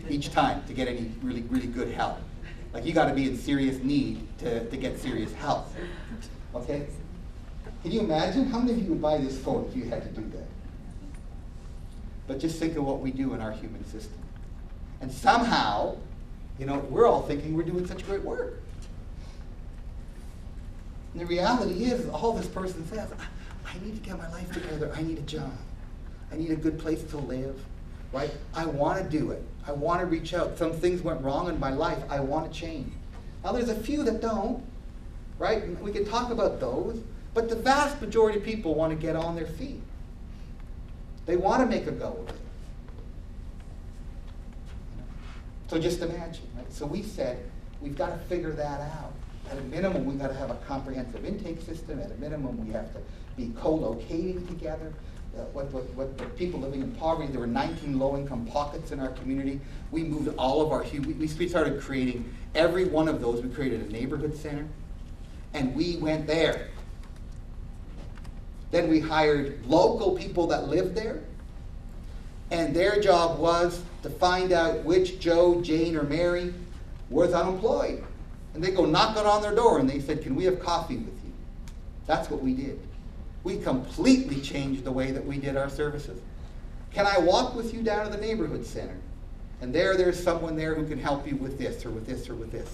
each time to get any really, really good help. Like you got to be in serious need to get serious help. Okay? Can you imagine how many of you would buy this phone if you had to do that? But just think of what we do in our human system. And somehow, we're all thinking we're doing such great work. And the reality is, all this person says, I need to get my life together. I need a job. I need a good place to live, right? I want to do it. I want to reach out. Some things went wrong in my life. I want to change. Now, there's a few that don't, right? And we can talk about those, but the vast majority of people want to get on their feet. They want to make a go of it. So just imagine, right? So we said, we've got to figure that out. At a minimum, we've got to have a comprehensive intake system. At a minimum, we have to be co-locating together. What people living in poverty, there were 19 low-income pockets in our community. We moved all of our, we started creating every one of those. We created a neighborhood center, and we went there. Then we hired local people that lived there, and their job was to find out which Joe, Jane, or Mary was unemployed. And they go knocking on their door, and they said, can we have coffee with you? That's what we did. We completely changed the way that we did our services. Can I walk with you down to the neighborhood center? And there's someone there who can help you with this, or with this, or with this.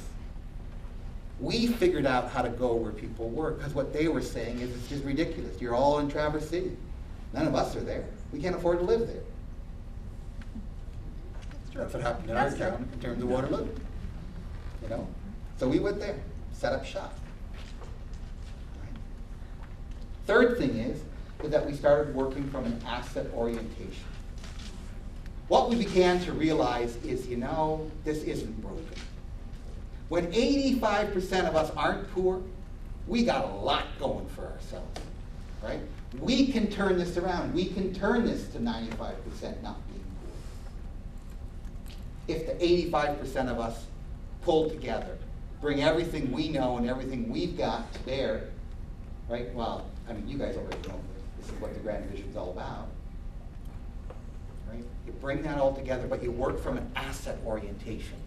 We figured out how to go where people were, because what they were saying is it's just ridiculous. You're all in Traverse City. None of us are there. We can't afford to live there. That's what happened in our town in terms of Waterloo. So we went there, set up shop. Right. Third thing is that we started working from an asset orientation. What we began to realize is, this isn't broken. When 85% of us aren't poor, we got a lot going for ourselves, right? We can turn this around. We can turn this to 95% not being poor. If the 85% of us pull together, bring everything we know and everything we've got to bear, right? Well, you guys already know this is what the Grand Division is all about, right? You bring that all together, but you work from an asset orientation,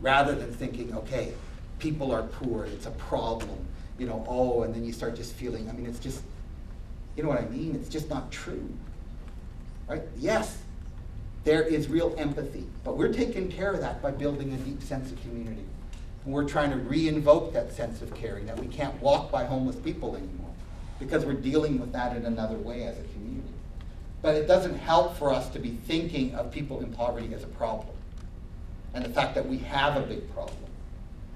rather than thinking, okay, people are poor, it's a problem, and then you start just feeling, it's just, you know what I mean? It's just not true, right? Yes, there is real empathy. But we're taking care of that by building a deep sense of community. And we're trying to re-invoke that sense of caring, that we can't walk by homeless people anymore, because we're dealing with that in another way as a community. But it doesn't help for us to be thinking of people in poverty as a problem, and the fact that we have a big problem.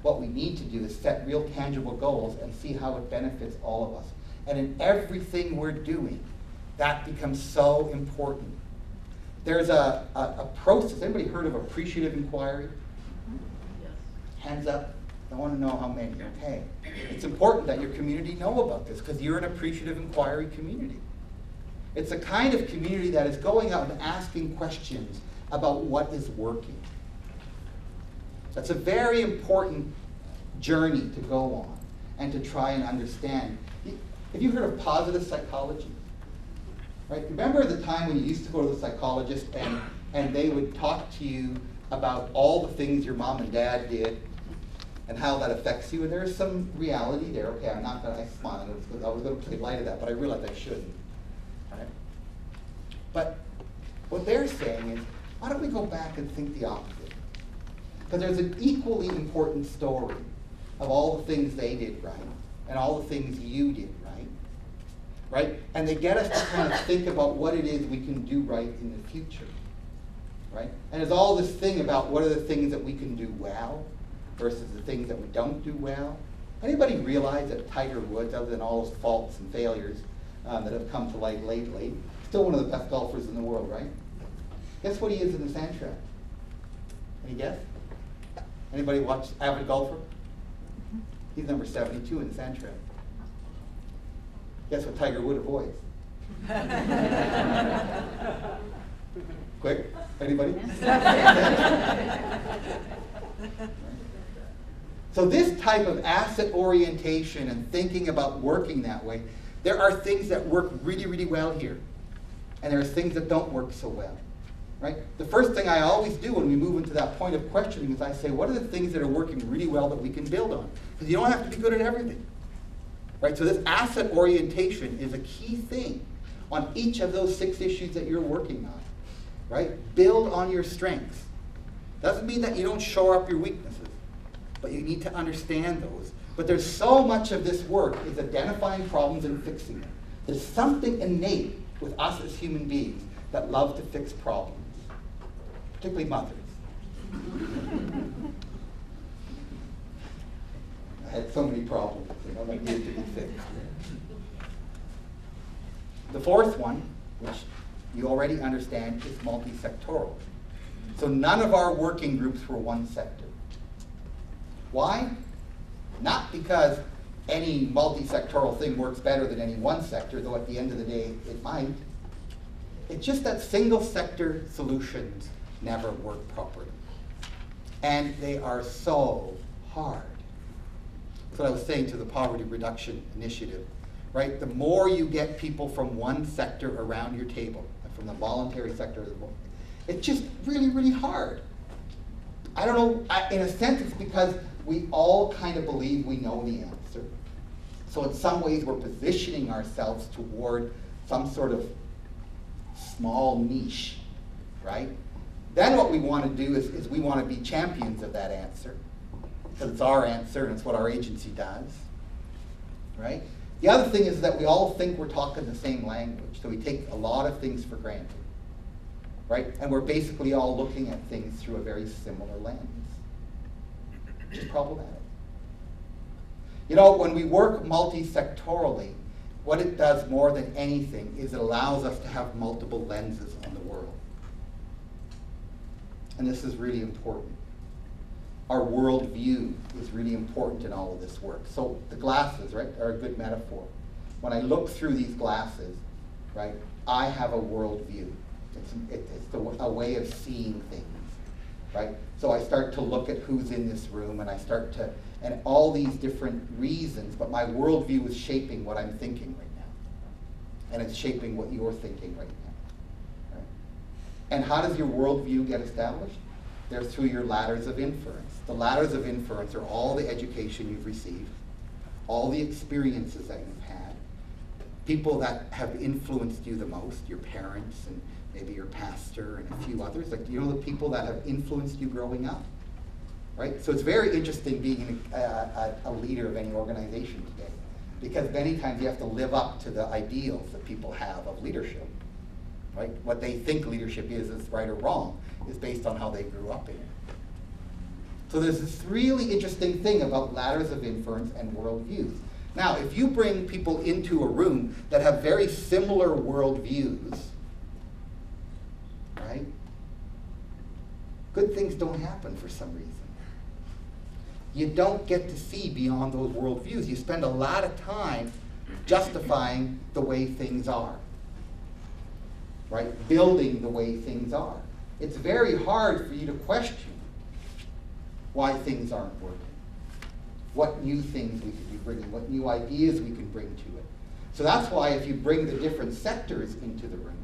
What we need to do is set real tangible goals and see how it benefits all of us. And in everything we're doing, that becomes so important. There's a process. Anybody heard of appreciative inquiry? Yes. Hands up. I want to know how many. Okay. It's important that your community know about this, because you're an appreciative inquiry community. It's a kind of community that is going out and asking questions about what is working. That's a very important journey to go on and to try and understand. Have you heard of positive psychology? Right? Remember the time when you used to go to the psychologist and they would talk to you about all the things your mom and dad did and how that affects you? And there's some reality there. Okay, I'm not going to, I smile. I was going to play light of that, but I realized I shouldn't. Right? But what they're saying is, why don't we go back and think the opposite? Because there's an equally important story of all the things they did right and all the things you did right. Right? And they get us to kind of think about what it is we can do right in the future. Right? And there's all this thing about what are the things that we can do well versus the things that we don't do well. Anybody realize that Tiger Woods, other than all his faults and failures that have come to light lately, still one of the best golfers in the world, right? Guess what he is in the sand trap? Any guess? Anybody watch Avid Golfer? He's number 72 in the sand trap. Guess what Tiger Woods avoids? Quick, anybody? So this type of asset orientation and thinking about working that way, there are things that work really, really well here. And there are things that don't work so well. Right? The first thing I always do when we move into that point of questioning is I say, what are the things that are working really well that we can build on? Because you don't have to be good at everything. Right? So this asset orientation is a key thing on each of those 6 issues that you're working on. Right? Build on your strengths. Doesn't mean that you don't shore up your weaknesses, but you need to understand those. But there's so much of this work is identifying problems and fixing them. There's something innate with us as human beings that love to fix problems, particularly mothers. I had so many problems, that needed to be fixed. The fourth one, which you already understand, is multi-sectoral. So none of our working groups were one sector. Why? Not because any multi-sectoral thing works better than any one sector, though at the end of the day it might. It's just that single sector solutions never work properly. And they are so hard. That's what I was saying to the Poverty Reduction Initiative, right? The more you get people from one sector around your table, from the voluntary sector, it's just really, really hard. I don't know, in a sense it's because we all kind of believe we know the answer. So in some ways we're positioning ourselves toward some sort of small niche, right? Then what we want to do is we want to be champions of that answer, because it's our answer and it's what our agency does, right? The other thing is that we all think we're talking the same language, so we take a lot of things for granted, right? And we're basically all looking at things through a very similar lens, which is problematic. You know, when we work multi-sectorally, what it does more than anything is it allows us to have multiple lenses on the world. And this is really important. Our worldview is really important in all of this work. So the glasses, right, are a good metaphor. When I look through these glasses, right, I have a worldview. It's a way of seeing things, right? So I start to look at who's in this room, and I start to, and all these different reasons, but my worldview is shaping what I'm thinking right now. And it's shaping what you're thinking right now. Right? And how does your worldview get established? They're through your ladders of inference. The ladders of inference are all the education you've received, all the experiences that you've had, people that have influenced you the most, your parents and maybe your pastor and a few others, like, you know, the people that have influenced you growing up, right? So it's very interesting being a leader of any organization today, because many times you have to live up to the ideals that people have of leadership, right? What they think leadership is right or wrong, is based on how they grew up in it. So there's this really interesting thing about ladders of influence and worldviews. Now, if you bring people into a room that have very similar worldviews, right, good things don't happen for some reason. You don't get to see beyond those worldviews. You spend a lot of time justifying the way things are, right? Building the way things are. It's very hard for you to question why things aren't working, what new things we could be bringing, what new ideas we can bring to it. So that's why if you bring the different sectors into the room,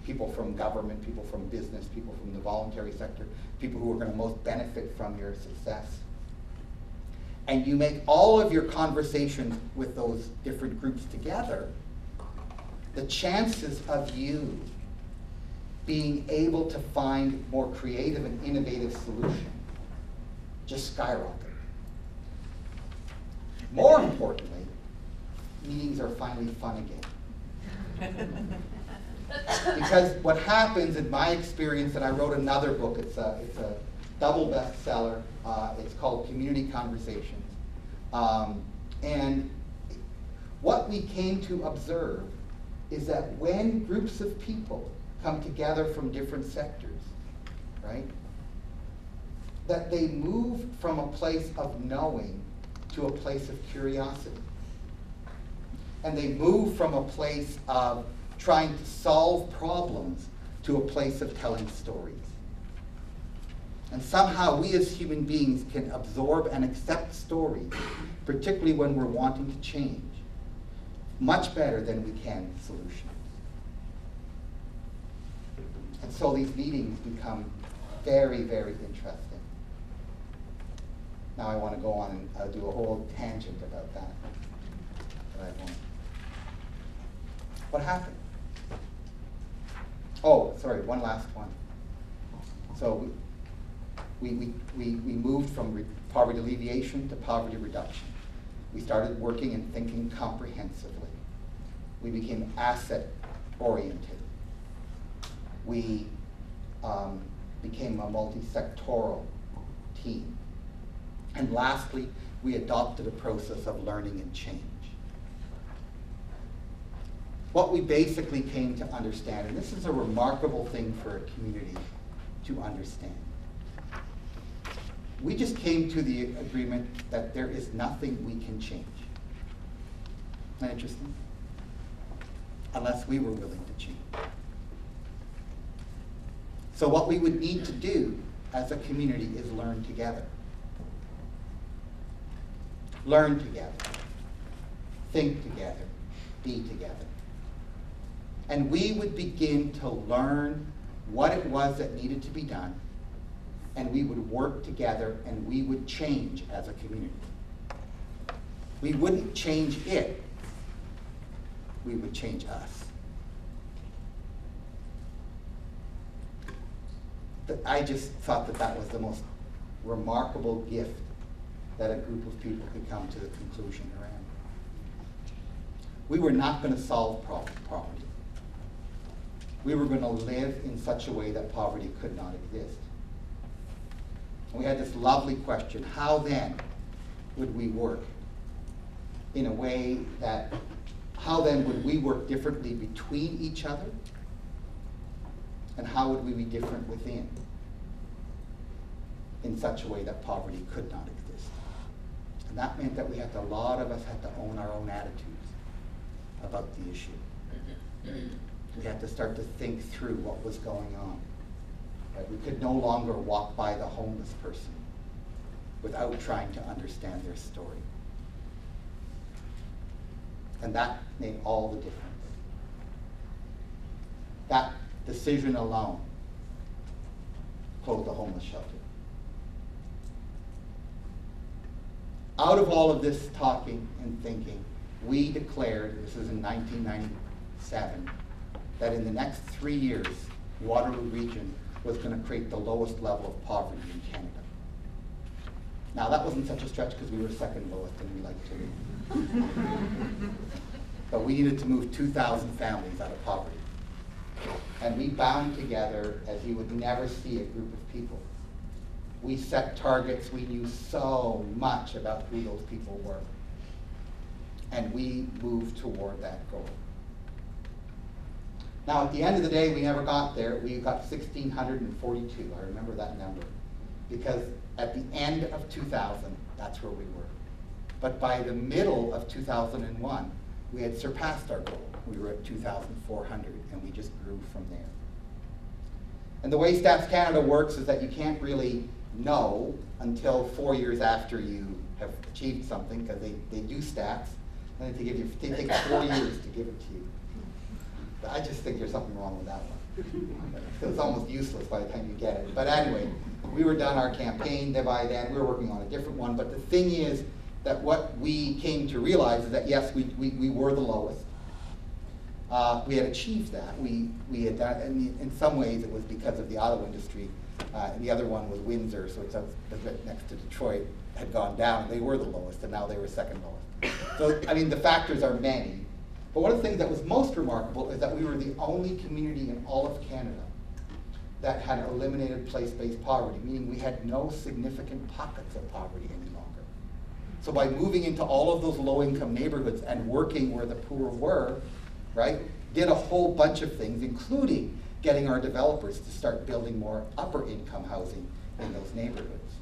people from government, people from business, people from the voluntary sector, people who are going to most benefit from your success, and you make all of your conversations with those different groups together, the chances of you being able to find more creative and innovative solutions just skyrocket. More importantly, meetings are finally fun again. Because what happens in my experience, and I wrote another book, it's a double bestseller, it's called Community Conversations. And what we came to observe is that when groups of people come together from different sectors, right, that they move from a place of knowing to a place of curiosity. And they move from a place of trying to solve problems to a place of telling stories. And somehow we as human beings can absorb and accept stories, particularly when we're wanting to change, much better than we can solutions. And so these meetings become very, very interesting. Now I want to go on and do a whole tangent about that, but I won't. What happened? Oh, sorry, one last one. So we moved from poverty alleviation to poverty reduction. We started working and thinking comprehensively. We became asset-oriented. We became a multi-sectoral team. And lastly, we adopted a process of learning and change. What we basically came to understand, and this is a remarkable thing for a community to understand, we just came to the agreement that there is nothing we can change. Isn't that interesting? Unless we were willing to change. So what we would need to do as a community is learn together. Learn together, think together, be together. And we would begin to learn what it was that needed to be done, and we would work together, and we would change as a community. We wouldn't change it, we would change us. But I just thought that that was the most remarkable gift that a group of people could come to the conclusion around. We were not going to solve poverty. We were going to live in such a way that poverty could not exist. And we had this lovely question, how then would we work in a way that, how then would we work differently between each other? And how would we be different within in such a way that poverty could not exist? And that meant that a lot of us had to own our own attitudes about the issue. We had to start to think through what was going on. Right? We could no longer walk by the homeless person without trying to understand their story. And that made all the difference. That decision alone closed the homeless shelter. Out of all of this talking and thinking, we declared, this is in 1997, that in the next 3 years, Waterloo region was going to create the lowest level of poverty in Canada. Now, that wasn't such a stretch because we were second lowest and we like to. But we needed to move 2,000 families out of poverty. And we bound together as you would never see a group of people. We set targets. We knew so much about who those people were. And we moved toward that goal. Now, at the end of the day, we never got there. We got 1,642. I remember that number. Because at the end of 2000, that's where we were. But by the middle of 2001, we had surpassed our goal. We were at 2,400, and we just grew from there. And the way Stats Canada works is that you can't really know until 4 years after you have achieved something, because they do stats, and they take 4 years to give it to you. I just think there's something wrong with that one. It's almost useless by the time you get it. But anyway, we were done our campaign by then. We were working on a different one. But the thing is that what we came to realize is that, yes, we were the lowest. We had achieved that. We had done, and in some ways it was because of the auto industry. And the other one was Windsor, so it's next to Detroit, had gone down. They were the lowest, and now they were second lowest. So, I mean, the factors are many. But one of the things that was most remarkable is that we were the only community in all of Canada that had eliminated place-based poverty, meaning we had no significant pockets of poverty any longer. So by moving into all of those low-income neighborhoods and working where the poor were, right, did a whole bunch of things, including getting our developers to start building more upper-income housing in those neighborhoods.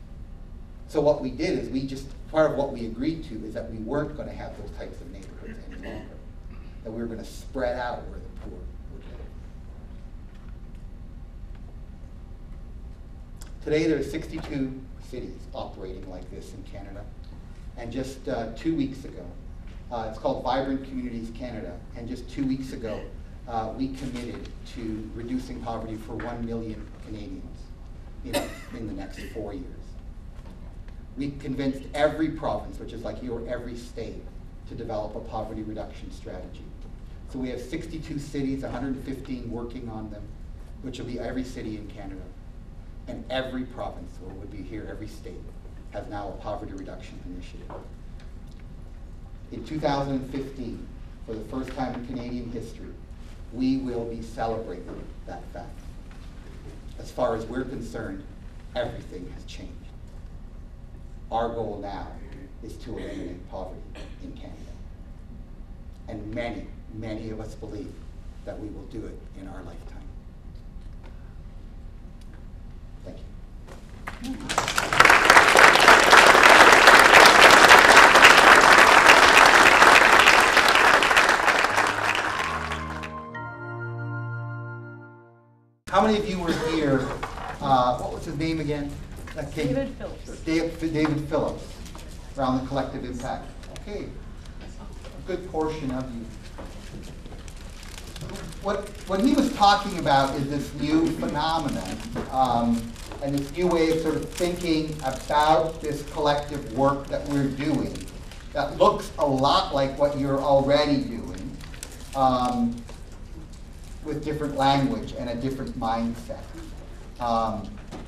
So what we did is part of what we agreed to is that we weren't going to have those types of neighborhoods any longer. That we were going to spread out where the poor would live. Today there are 62 cities operating like this in Canada. And just 2 weeks ago, it's called Vibrant Communities Canada, and just 2 weeks ago, we committed to reducing poverty for 1 million Canadians in the next 4 years. We convinced every province, which is like every state, to develop a poverty reduction strategy. So we have 62 cities, 115 working on them, which will be every city in Canada. And every province, or would be here, every state, has now a poverty reduction initiative. In 2015, for the first time in Canadian history, we will be celebrating that fact. As far as we're concerned, everything has changed. Our goal now is to eliminate poverty in Canada. And many of us believe that we will do it in our lifetime. Thank you. How many of you were here, what was his name again? David Phillips. David Phillips, around the collective impact. Okay, a good portion of you. What he was talking about is this new phenomenon and this new way of sort of thinking about this collective work that we're doing that looks a lot like what you're already doing with different language and a different mindset,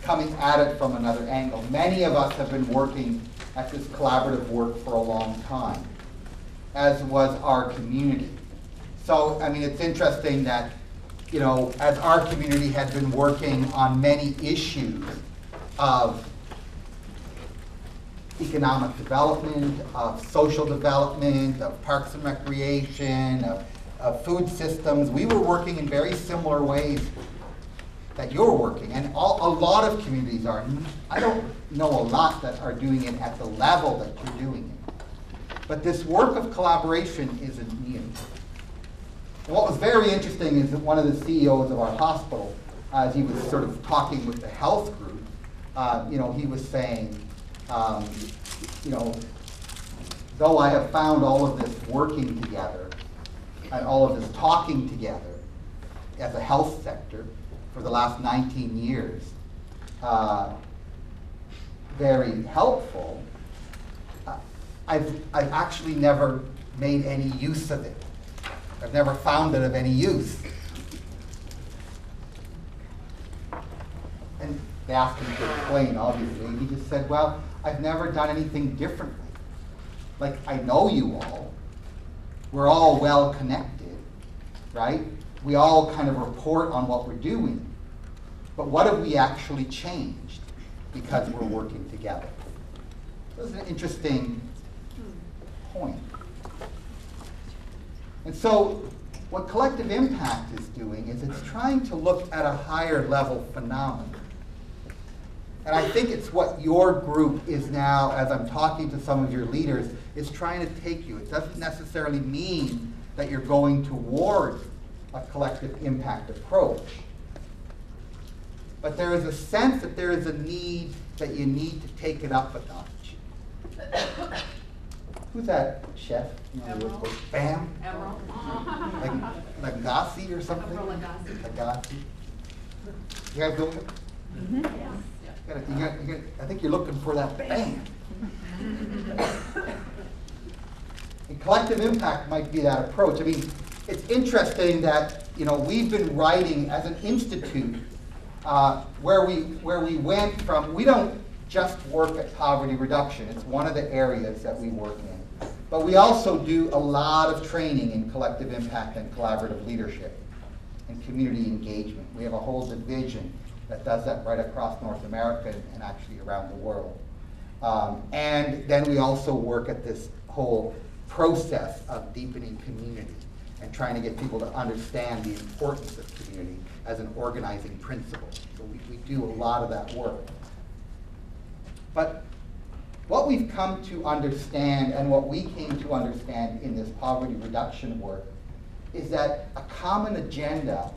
coming at it from another angle. Many of us have been working at this collaborative work for a long time, as was our community. So, I mean, it's interesting that, you know, as our community had been working on many issues of economic development, of social development, of parks and recreation, of food systems, we were working in very similar ways that you're working, and a lot of communities are. I don't know a lot that are doing it at the level that you're doing it. But this work of collaboration isn't new. And what was very interesting is that one of the CEOs of our hospital, as he was sort of talking with the health group, you know, he was saying, you know, though I have found all of this working together and all of this talking together as a health sector for the last 19 years, very helpful, I've actually never made any use of it. I've never found it of any use. they asked him to explain, obviously, and he just said, well, I've never done anything differently. Like, I know you all. We're all well connected, right? We all kind of report on what we're doing. But what have we actually changed because we're working together? This is an interesting point. And so what collective impact is doing is it's trying to look at a higher level phenomenon. And I think it's what your group is now, as I'm talking to some of your leaders, is trying to take you. It doesn't necessarily mean that you're going toward a collective impact approach. But there is a sense that there is a need that you need to take it up a notch. Who's that chef? You know, Emerald. Bam? Emerald. Lagasse or something? Emerald Lagasse. Lagasse. You guys going? I think you're looking for that bam. And collective impact might be that approach. I mean, it's interesting that, you know, we've been writing as an institute where we went from, we don't just work at poverty reduction. It's one of the areas that we work in. But we also do a lot of training in collective impact and collaborative leadership and community engagement. We have a whole division that does that right across North America and actually around the world. And then we also work at this whole process of deepening community and trying to get people to understand the importance of community as an organizing principle. So we do a lot of that work. But what we've come to understand and what we came to understand in this poverty reduction work is that a common agenda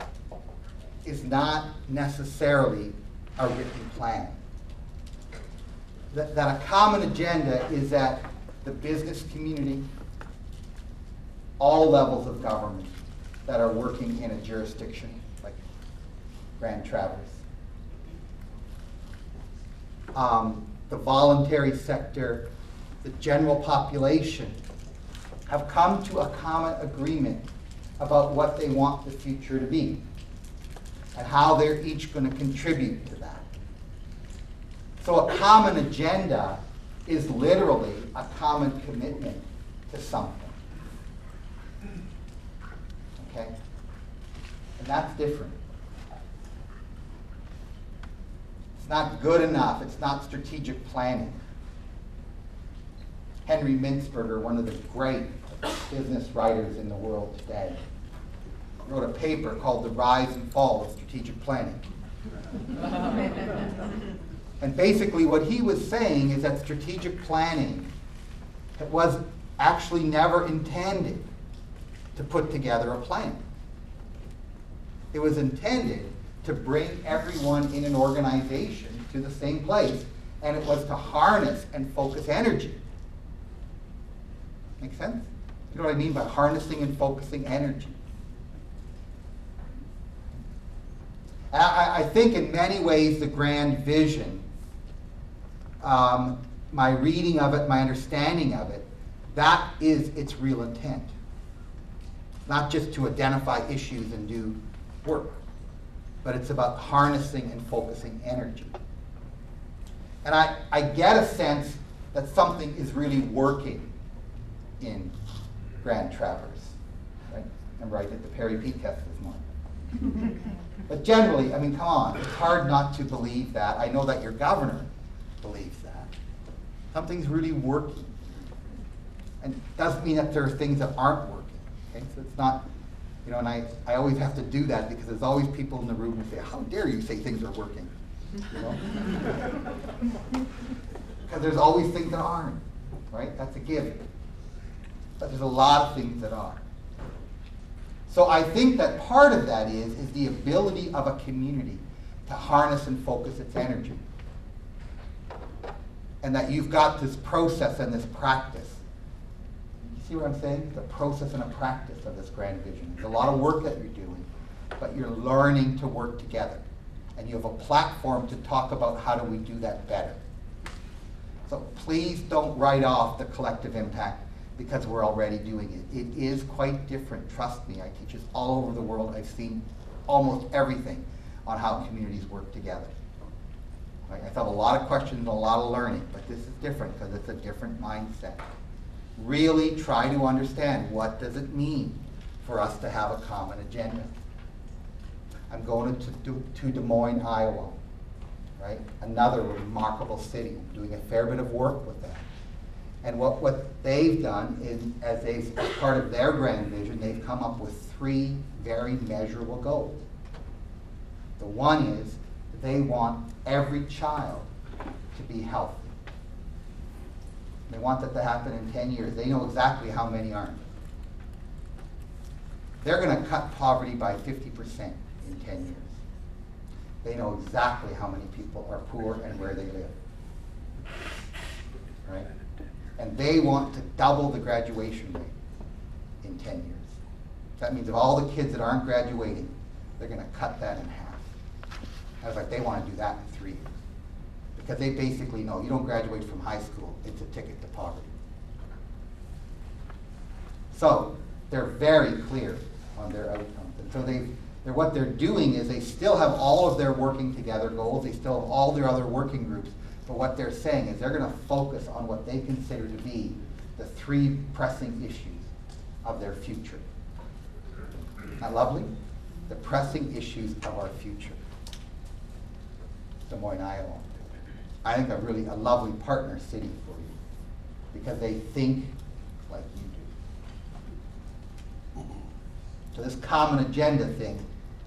is not necessarily a written plan. That a common agenda is that the business community, all levels of government that are working in a jurisdiction like Grand Traverse, the voluntary sector, the general population have come to a common agreement about what they want the future to be and how they're each going to contribute to that. So a common agenda is literally a common commitment to something. Okay? And that's different. It's not good enough. It's not strategic planning. Henry Mintzberger, one of the great business writers in the world today, wrote a paper called The Rise and Fall of Strategic Planning. And basically what he was saying is that strategic planning was actually never intended to put together a plan. It was intended to bring everyone in an organization to the same place, and it was to harness and focus energy. Make sense? You know what I mean by harnessing and focusing energy? I think in many ways the grand vision, my reading of it, my understanding of it, that is its real intent. Not just to identify issues and do work, but it's about harnessing and focusing energy. And I get a sense that something is really working in Grand Traverse. Right? Remember I did the Perry Peak test this morning. But generally, I mean, come on, it's hard not to believe that. I know that your governor believes that. Something's really working. And it doesn't mean that there are things that aren't working. Okay? So it's not, you know, and I always have to do that because there's always people in the room who say, how dare you say things are working? You know? Because there's always things that aren't, right? That's a given. But there's a lot of things that are. So I think that part of that is the ability of a community to harness and focus its energy. And that you've got this process and this practice. You see what I'm saying? The process and a practice of this grand vision. It's a lot of work that you're doing, but you're learning to work together. And you have a platform to talk about how do we do that better. So please don't write off the collective impact because we're already doing it. It is quite different, trust me. I teach this all over the world. I've seen almost everything on how communities work together. Right? I still have a lot of questions and a lot of learning, but this is different because it's a different mindset. Really try to understand, what does it mean for us to have a common agenda? I'm going to Des Moines, Iowa, right? Another remarkable city. I'm doing a fair bit of work with them. And what they've done is, as part of their grand vision, they've come up with 3 very measurable goals. The one is that they want every child to be healthy. They want that to happen in 10 years. They know exactly how many aren't. They're going to cut poverty by 50% in 10 years. They know exactly how many people are poor and where they live. Right? And they want to double the graduation rate in 10 years. That means of all the kids that aren't graduating, they're going to cut that in half. I was like, they want to do that in 3 years. Because they basically know you don't graduate from high school, it's a ticket to poverty. So they're very clear on their outcomes. And so what they're doing is they still have all of their working together goals, they still have all their other working groups, but what they're saying is they're going to focus on what they consider to be the 3 pressing issues of their future. Isn't that lovely? The pressing issues of our future. Des Moines, Iowa. I think a lovely partner city for you because they think like you do. So this common agenda thing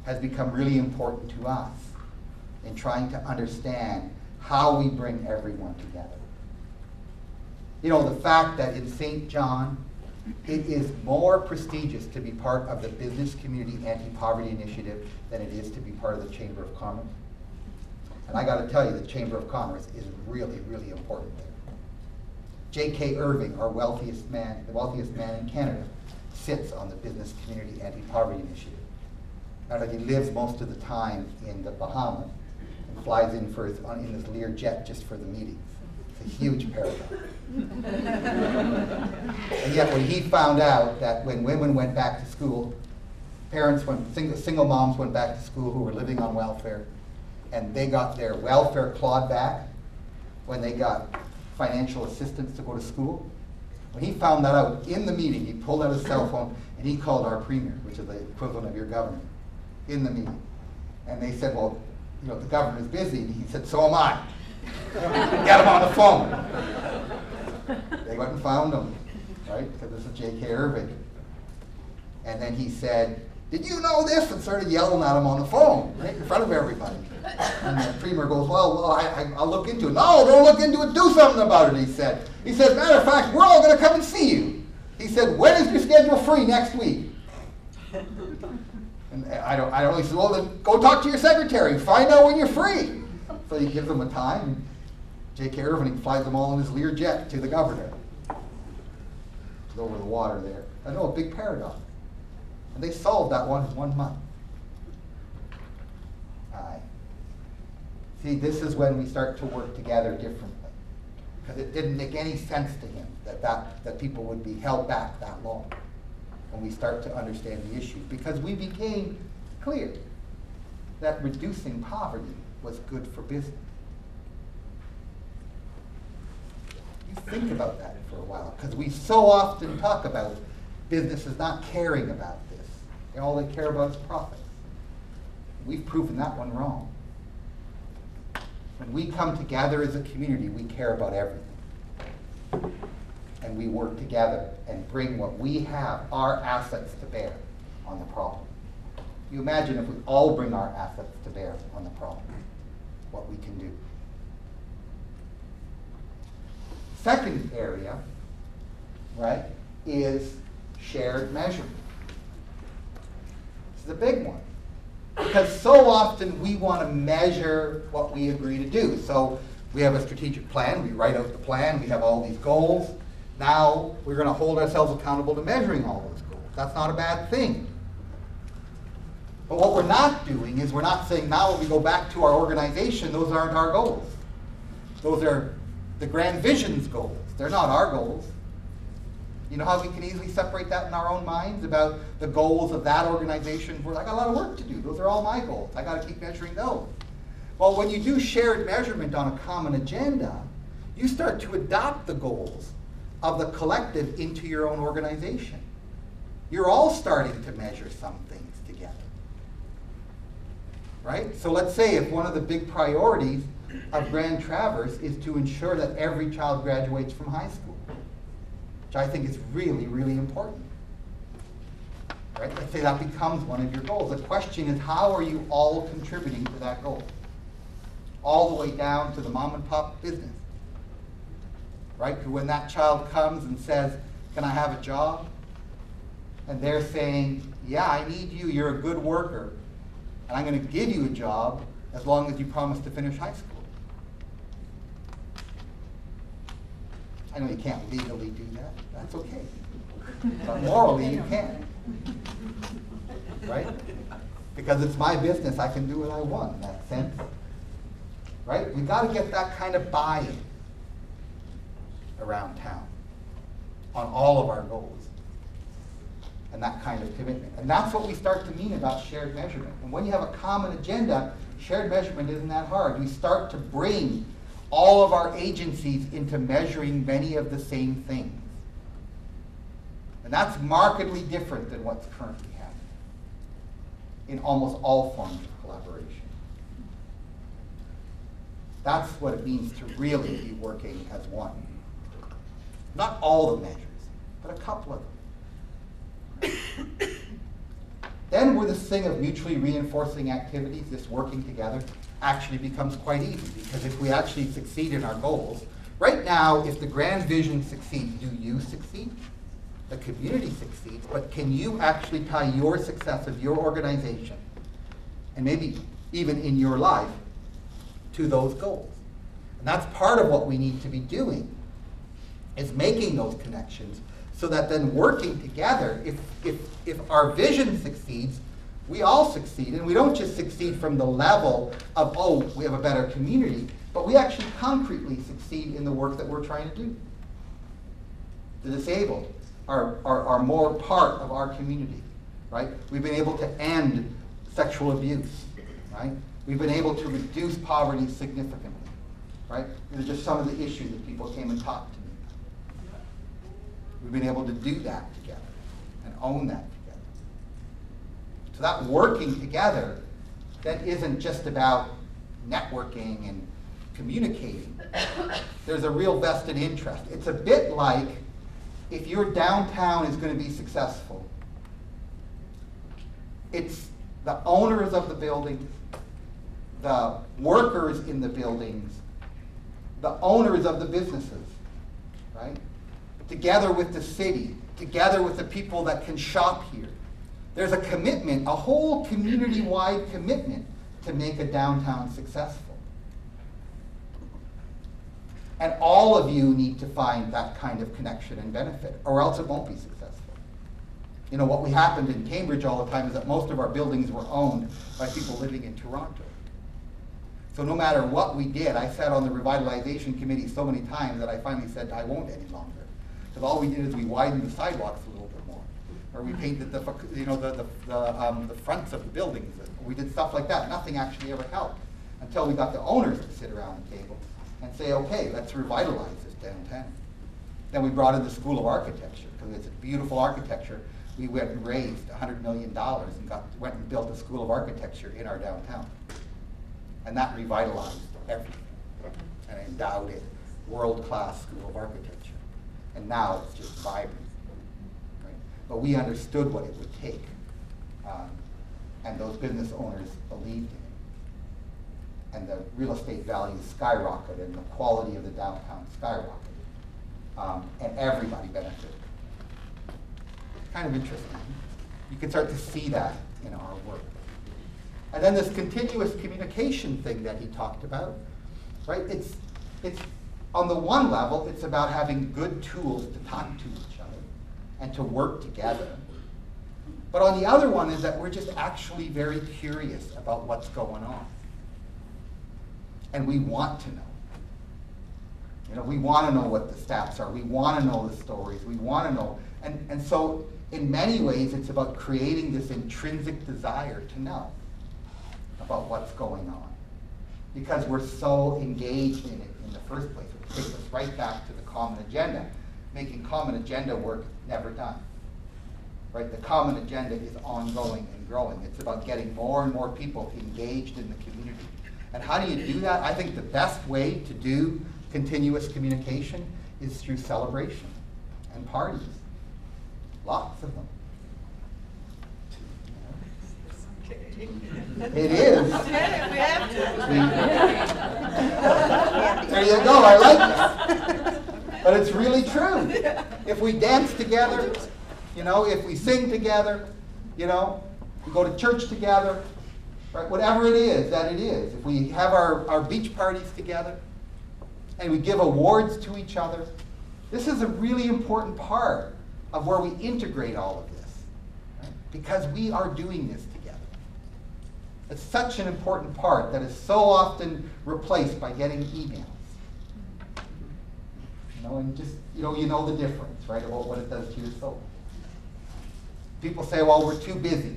has become really important to us in trying to understand how we bring everyone together. You know, the fact that in St. John, it is more prestigious to be part of the Business Community Anti-Poverty Initiative than it is to be part of the Chamber of Commerce. And I got to tell you, the Chamber of Commerce is really, really important there. J.K. Irving, the wealthiest man in Canada, sits on the Business Community Anti-Poverty Initiative. Now, he lives most of the time in the Bahamas and flies in in his Lear jet just for the meetings. It's a huge paradox. And yet, when he found out that when women went back to school, single moms went back to school who were living on welfare, and they got their welfare clawed back when they got financial assistance to go to school. When he found that out in the meeting, he pulled out his cell phone and he called our premier, which is the equivalent of your governor, in the meeting. And they said, well, you know, the governor's busy. And he said, so am I. Get him on the phone. They went and found him, right? Because this is J.K. Irving. And then he said, did you know this? And started yelling at him on the phone, right in front of everybody. And the premier goes, well, I'll look into it. No, don't look into it. Do something about it, he said. He said, matter of fact, we're all going to come and see you. He said, when is your schedule free next week? And I don't. He said, well, then go talk to your secretary. Find out when you're free. So he gives them a time. And J.K. Irving flies them all in his Lear jet to the governor. It's over the water there. I know, a big paradox. And they solved that one in 1 month. See, this is when we start to work together differently. Because it didn't make any sense to him that people would be held back that long when we start to understand the issues. Because we became clear that reducing poverty was good for business. You think about that for a while, because we so often talk about businesses not caring about this. All they care about is profits. We've proven that one wrong. When we come together as a community, we care about everything. And we work together and bring what we have, our assets, to bear on the problem. You imagine if we all bring our assets to bear on the problem, what we can do. Second area, right, is shared measurement. This is a big one. Because so often we want to measure what we agree to do. So we have a strategic plan, we write out the plan, we have all these goals. Now we're going to hold ourselves accountable to measuring all those goals. That's not a bad thing. But what we're not doing is we're not saying now when we go back to our organization, those aren't our goals. Those are the Grand Vision's goals. They're not our goals. You know how we can easily separate that in our own minds about the goals of that organization? I got a lot of work to do. Those are all my goals. I got to keep measuring those. Well, when you do shared measurement on a common agenda, you start to adopt the goals of the collective into your own organization. You're all starting to measure some things together. Right? So let's say if one of the big priorities of Grand Traverse is to ensure that every child graduates from high school, which I think is really, really important. Right? Let's say that becomes one of your goals. The question is, how are you all contributing to that goal? All the way down to the mom and pop business. Right? When that child comes and says, can I have a job? And they're saying, yeah, I need you, you're a good worker, and I'm going to give you a job as long as you promise to finish high school. I know you can't legally do that, that's okay. But morally you can. Right? Because it's my business, I can do what I want in that sense. Right? We've got to get that kind of buy-in around town on all of our goals. And that kind of commitment. And that's what we start to mean about shared measurement. And when you have a common agenda, shared measurement isn't that hard. We start to bring all of our agencies into measuring many of the same things. And that's markedly different than what's currently happening in almost all forms of collaboration. That's what it means to really be working as one. Not all the measures, but a couple of them. Then where this thing of mutually reinforcing activities, this working together, actually becomes quite easy, because if we actually succeed in our goals, right now, if the grand vision succeeds, do you succeed? The community succeeds, but can you actually tie your success of your organization, and maybe even in your life, to those goals? And that's part of what we need to be doing, is making those connections, so that then working together, if our vision succeeds, we all succeed. And we don't just succeed from the level of, oh, we have a better community, but we actually concretely succeed in the work that we're trying to do. The disabled are more part of our community, right? We've been able to end sexual abuse, right? We've been able to reduce poverty significantly, right? These are just some of the issues that people came and talked to me. We've been able to do that together and own that together. So that working together, that isn't just about networking and communicating. There's a real vested interest. It's a bit like if your downtown is going to be successful, it's the owners of the buildings, the workers in the buildings, the owners of the businesses, right? Together with the city, together with the people that can shop here. There's a commitment, a whole community-wide commitment to make a downtown successful. And all of you need to find that kind of connection and benefit, or else it won't be successful. You know, what happened in Cambridge all the time is that most of our buildings were owned by people living in Toronto. So no matter what we did, I sat on the revitalization committee so many times that I finally said I won't any longer. Because all we did is we widened the sidewalks a little bit more, or we painted the fronts of the buildings. We did stuff like that. Nothing actually ever helped until we got the owners to sit around the table and say, okay, let's revitalize this downtown. Then we brought in the School of Architecture, because it's a beautiful architecture. We went and raised $100 million and went and built a School of Architecture in our downtown. And that revitalized everything and endowed it world-class School of Architecture. And now it's just vibrant. Right? But we understood what it would take. And those business owners believed in it. And the real estate values skyrocketed, and the quality of the downtown skyrocketed. And everybody benefited. It's kind of interesting. You can start to see that in our work. And then this continuous communication thing that he talked about, right? It's on the one level, it's about having good tools to talk to each other and to work together. But on the other one is that we're just actually very curious about what's going on. And we want to know. You know, we want to know what the stats are. We want to know the stories. We want to know. And so in many ways, it's about creating this intrinsic desire to know about what's going on. because we're so engaged in it in the first place. It takes us right back to the common agenda, making common agenda work never done. Right? The common agenda is ongoing and growing. It's about getting more and more people engaged in the community. And how do you do that? I think the best way to do continuous communication is through celebration and parties. Lots of them. It is. We have to. There you go, I like that. But it's really true. If we dance together, you know, if we sing together, you know, we go to church together, right? Whatever it is that it is. If we have our beach parties together and we give awards to each other, this is a really important part of where we integrate all of this, right? Because we are doing this together. It's such an important part that is so often replaced by getting emails. You know, and just, you know the difference, right, about what it does to your soul. People say, well, we're too busy.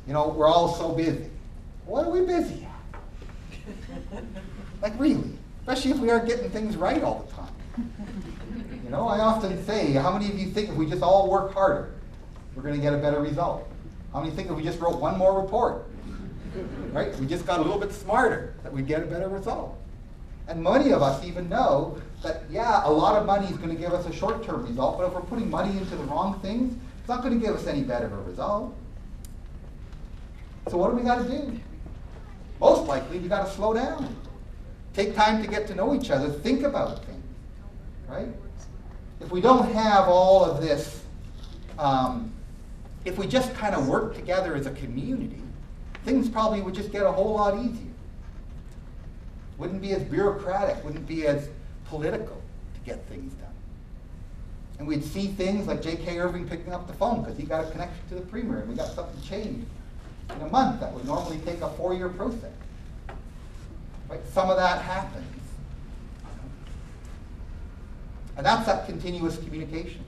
You know, we're all so busy. What are we busy at? Like, really? Especially if we aren't getting things right all the time. You know, I often say, how many of you think if we just all work harder, we're going to get a better result? How many think if we just wrote one more report, right? We just got a little bit smarter, that we'd get a better result. And many of us even know that, yeah, a lot of money is going to give us a short-term result, but if we're putting money into the wrong things, it's not going to give us any better of a result. So what do we got to do? Most likely, we got to slow down. Take time to get to know each other. Think about things, right? If we don't have all of this, if we just kind of work together as a community, things probably would just get a whole lot easier. Wouldn't be as bureaucratic, wouldn't be as political to get things done. And we'd see things like J.K. Irving picking up the phone because he got a connection to the premier and we got something changed in a month that would normally take a 4-year process. Right? Some of that happens. And that's that continuous communication.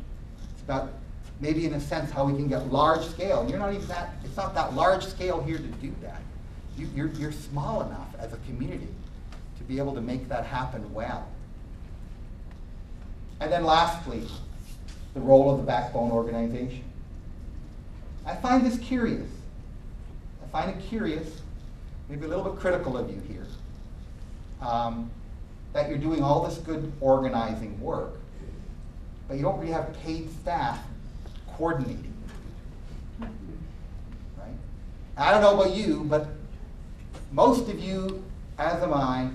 It's about maybe in a sense how we can get large scale. And you're not even that, it's not that large scale here to do that. You're small enough as a community to be able to make that happen well. And then lastly, the role of the backbone organization. I find this curious. I find it curious, maybe a little bit critical of you here, that you're doing all this good organizing work, but you don't really have paid staff coordinating. Right? I don't know about you, but most of you, as am I,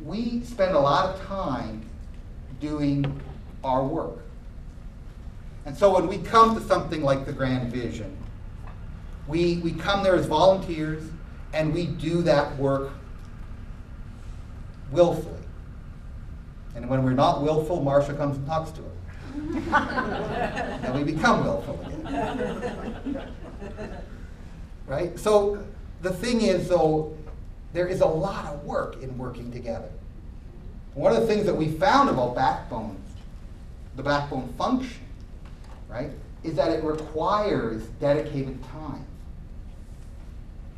we spend a lot of time doing our work. And so when we come to something like the Grand Vision, we come there as volunteers and we do that work willfully. And when we're not willful, Marcia comes and talks to us. And we become willful again. Right? So the thing is, though, there is a lot of work in working together. One of the things that we found about Backbone, the Backbone function, right, is that it requires dedicated time,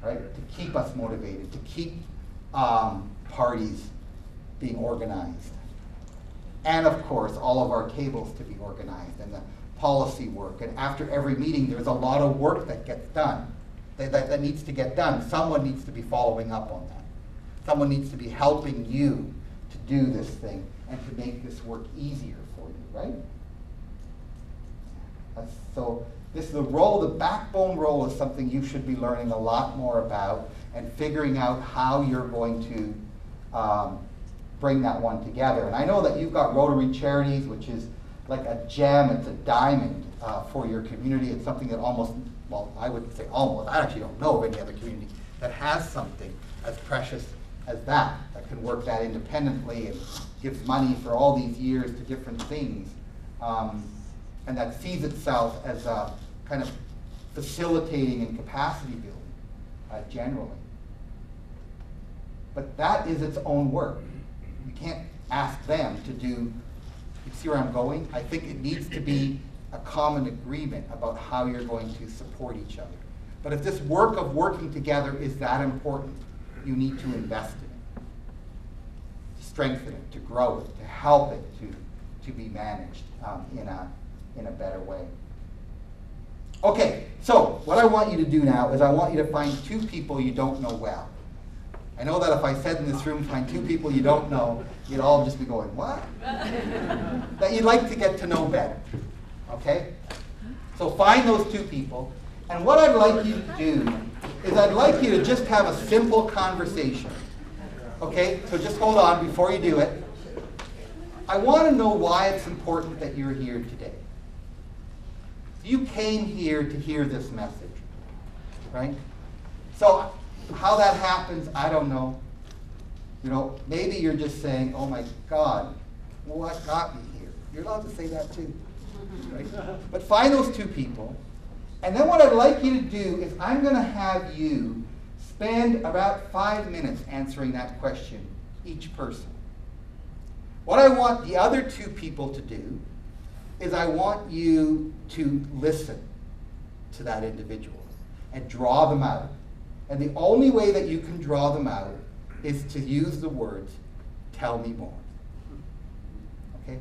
right, to keep us motivated, to keep parties being organized. And of course, all of our tables to be organized and the policy work. And after every meeting, there's a lot of work that gets done, that needs to get done. Someone needs to be following up on that. Someone needs to be helping you to do this thing and to make this work easier for you, right? So this is the role, the backbone role is something you should be learning a lot more about and figuring out how you're going to bring that one together. And I know that you've got Rotary Charities, which is like a gem, it's a diamond for your community. It's something that almost, well, I would say almost, I actually don't know of any other community that has something as precious as that can work that independently and gives money for all these years to different things. And that sees itself as a kind of facilitating and capacity building generally. But that is its own work. You can't ask them to do, you see where I'm going? I think it needs to be a common agreement about how you're going to support each other. But if this work of working together is that important, you need to invest in it, to strengthen it, to grow it, to help it to be managed in a better way. Okay, so what I want you to do now is I want you to find two people you don't know well. I know that if I said in this room, find two people you don't know, you'd all just be going, what? That you'd like to get to know better, okay? So find those two people, and what I'd like you to do is I'd like you to just have a simple conversation, okay? So just hold on before you do it. I want to know why it's important that you're here today. You came here to hear this message, right? So how that happens, I don't know. You know, maybe you're just saying, oh my God, what got me here? You're allowed to say that too, right? But find those two people, and then what I'd like you to do is I'm going to have you spend about 5 minutes answering that question, each person. What I want the other two people to do is I want you to listen to that individual and draw them out. And the only way that you can draw them out is to use the words, tell me more. Okay?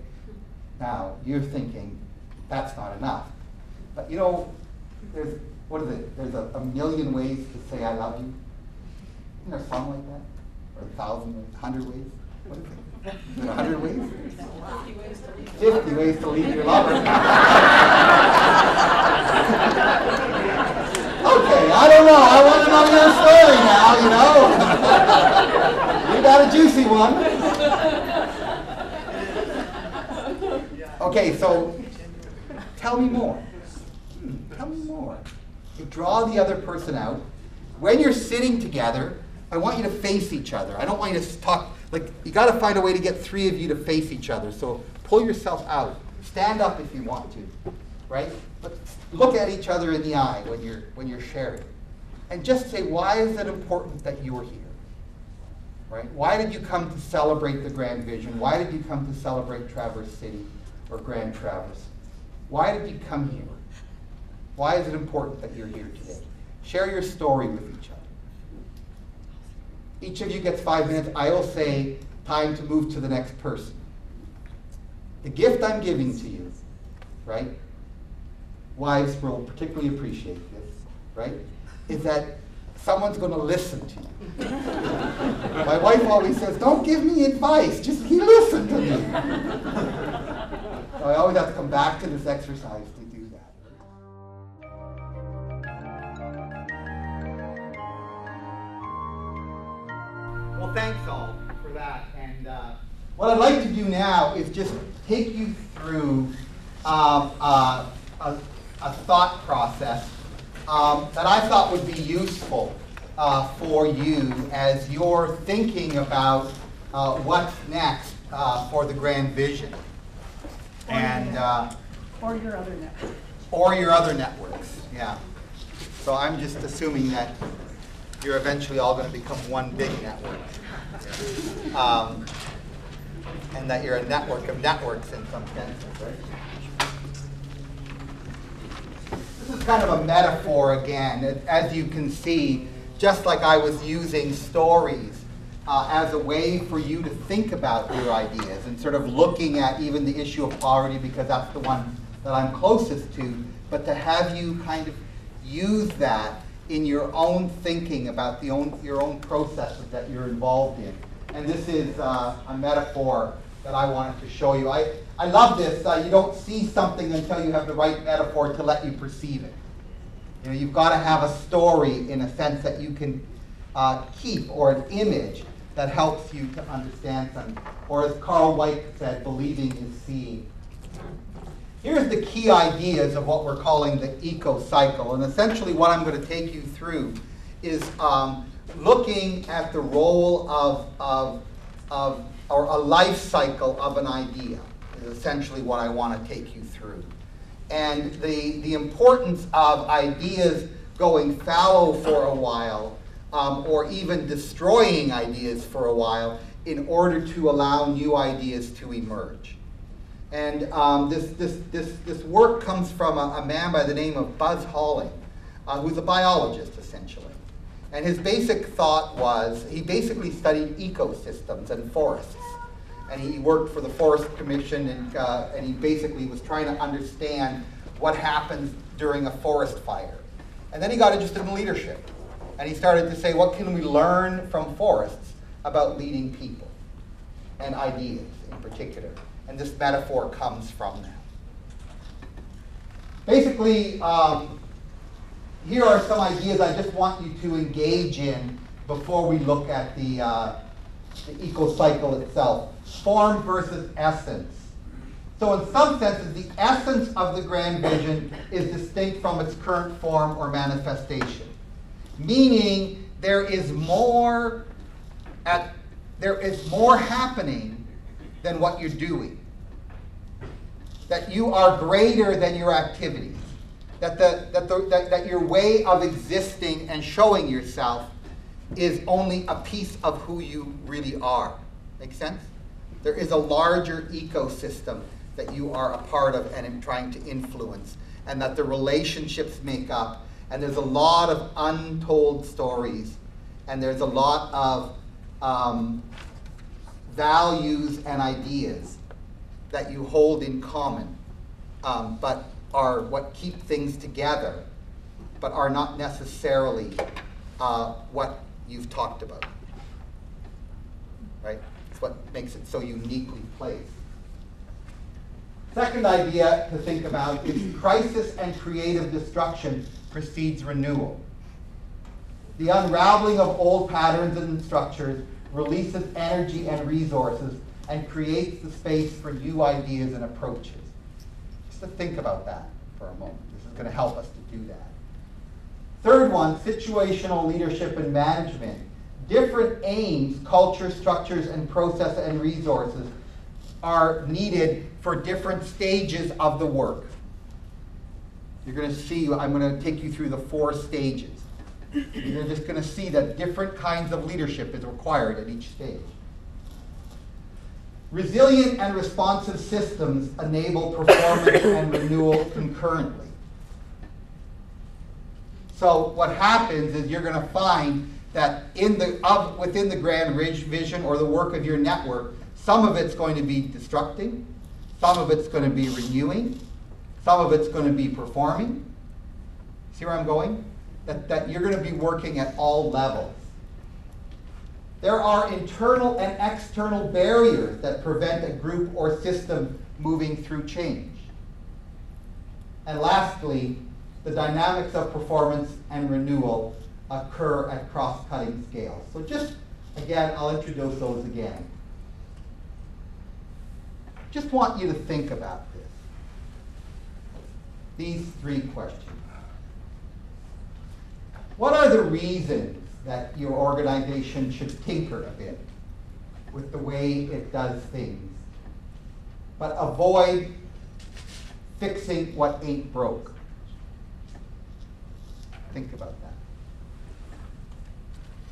Now, you're thinking, that's not enough. But you know, there's, what is it? There's a million ways to say I love you. Isn't there a song like that? Or 1,000 ways, 100 ways? What is it? Is it 100 ways? 50 ways to leave your lover. Okay, I don't know. I want to know your story now, you know. You got a juicy one. Okay, so tell me more. Tell me more. You draw the other person out. When you're sitting together, I want you to face each other. I don't want you to talk, like, you got to find a way to get three of you to face each other. So pull yourself out. Stand up if you want to, right? But look at each other in the eye when you're sharing. And just say, why is it important that you're here? Right? Why did you come to celebrate the Grand Vision? Why did you come to celebrate Traverse City or Grand Traverse? Why did you come here? Why is it important that you're here today? Share your story with each other. Each of you gets 5 minutes. I will say, time to move to the next person. The gift I'm giving to you, right? Wives will particularly appreciate this, right? Is that someone's going to listen to you. My wife always says, don't give me advice, just listen to me. So I always have to come back to this exercise to do that. Well, thanks all for that. And what I'd like to do now is just take you through a thought process that I thought would be useful for you as you're thinking about what's next for the Grand Vision. And Or your other network. or your other networks, yeah. So I'm just assuming that you're eventually all going to become one big network. And that you're a network of networks in some sense, right? This is kind of a metaphor again. As you can see, just like I was using stories as a way for you to think about your ideas and sort of looking at even the issue of poverty because that's the one that I'm closest to, but to have you kind of use that in your own thinking about your own processes that you're involved in. And this is a metaphor that I wanted to show you. I love this. You don't see something until you have the right metaphor to let you perceive it. You know, you've got to have a story in a sense that you can keep, or an image that helps you to understand something. Or as Carl White said, believing is seeing. Here's the key ideas of what we're calling the eco-cycle. And essentially what I'm going to take you through is looking at the role of or a life cycle of an idea is essentially what I want to take you through. And the importance of ideas going fallow for a while, or even destroying ideas for a while in order to allow new ideas to emerge. And this work comes from a man by the name of Buzz Halling, who's a biologist essentially. And his basic thought was, he basically studied ecosystems and forests. And he worked for the Forest Commission, and he basically was trying to understand what happens during a forest fire. And then he got interested in leadership. And he started to say, what can we learn from forests about leading people and ideas in particular? And this metaphor comes from that. Basically, here are some ideas I just want you to engage in before we look at the eco-cycle itself. Form versus essence. So in some senses, the essence of the grand vision is distinct from its current form or manifestation. Meaning there is more happening than what you're doing. That you are greater than your activities. That your way of existing and showing yourself is only a piece of who you really are. Make sense? There is a larger ecosystem that you are a part of and trying to influence, and that the relationships make up. And there's a lot of untold stories, and there's a lot of values and ideas that you hold in common, but are what keep things together, but are not necessarily what you've talked about. Right? It's what makes it so uniquely placed. Second idea to think about is crisis and creative destruction precedes renewal. The unraveling of old patterns and structures releases energy and resources and creates the space for new ideas and approaches. Just to think about that for a moment. This is going to help us to do that. Third one, situational leadership and management. Different aims, culture, structures, and process and resources are needed for different stages of the work. You're going to see, I'm going to take you through the 4 stages. You're just going to see that different kinds of leadership is required at each stage. Resilient and responsive systems enable performance and renewal concurrently. So what happens is you're going to find that within the grand vision or the work of your network, some of it's going to be destructing, some of it's going to be renewing, some of it's going to be performing. See where I'm going? That you're going to be working at all levels. There are internal and external barriers that prevent a group or system moving through change. And lastly, the dynamics of performance and renewal occur at cross-cutting scales. So just, again, I'll introduce those again. Just want you to think about this. These 3 questions. What are the reasons that your organization should tinker a bit with the way it does things, but avoid fixing what ain't broke? Think about that.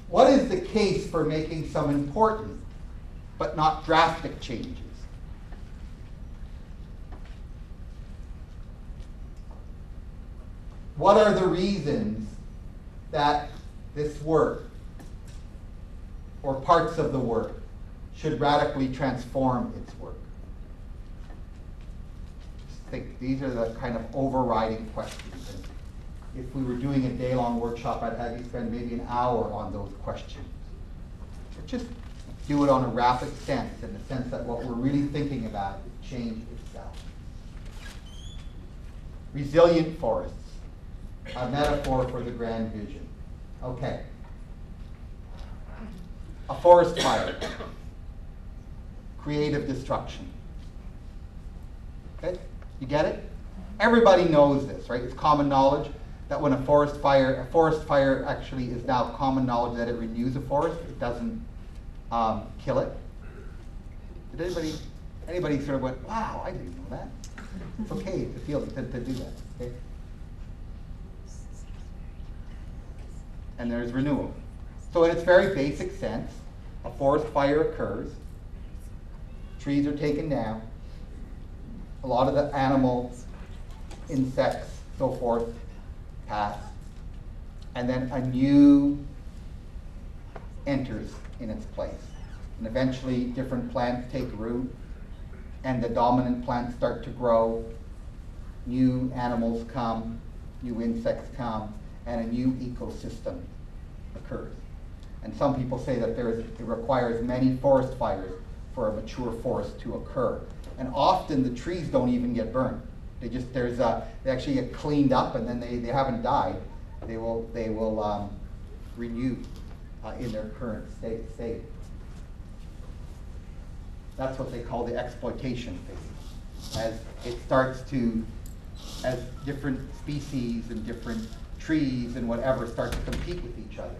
What is the case for making some important but not drastic changes? What are the reasons that this work, or parts of the work, should radically transform its work? Just think, these are the kind of overriding questions. And if we were doing a day-long workshop, I'd have you spend maybe an hour on those questions. But just do it on a rapid sense, in the sense that what we're really thinking about is change itself. Resilient forests, a metaphor for the grand vision. Okay. A forest fire. Creative destruction. Okay? You get it? Everybody knows this, right? It's common knowledge that when a forest fire actually is now common knowledge that it renews a forest. It doesn't kill it. Did anybody sort of went, wow, I didn't know that. It's okay to feel to do that. Okay? And there's renewal. So in its very basic sense, a forest fire occurs, trees are taken down, a lot of the animals, insects, so forth, pass, and then a new enters in its place. And eventually different plants take root and the dominant plants start to grow, new animals come, new insects come, and a new ecosystem occurs. And some people say that it requires many forest fires for a mature forest to occur. And often the trees don't even get burned. They actually get cleaned up, and then they haven't died. They will renew in their current state. That's what they call the exploitation phase. As different species and different trees and whatever start to compete with each other.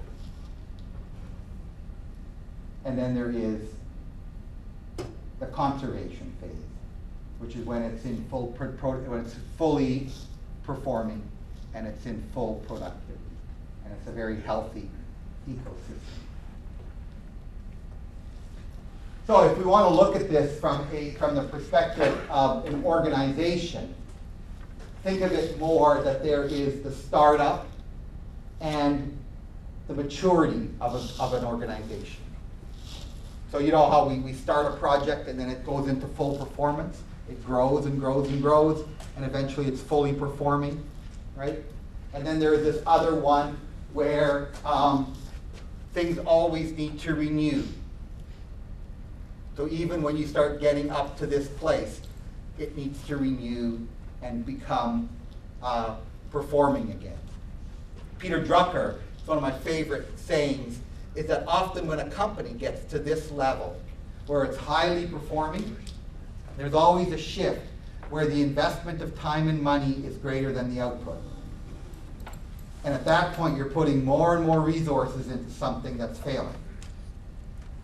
And then there is the conservation phase, which is when it's in when it's fully performing and it's in full productivity, and it's a very healthy ecosystem. So if we want to look at this from the perspective of an organization, think of it more that there is the startup and the maturity of an organization. So you know how we start a project and then it goes into full performance? It grows and grows and grows, and eventually it's fully performing, right? And then there's this other one where things always need to renew. So even when you start getting up to this place, it needs to renew and become performing again. Peter Drucker, it's one of my favorite sayings, is that often when a company gets to this level, where it's highly performing, there's always a shift where the investment of time and money is greater than the output. And at that point, you're putting more and more resources into something that's failing.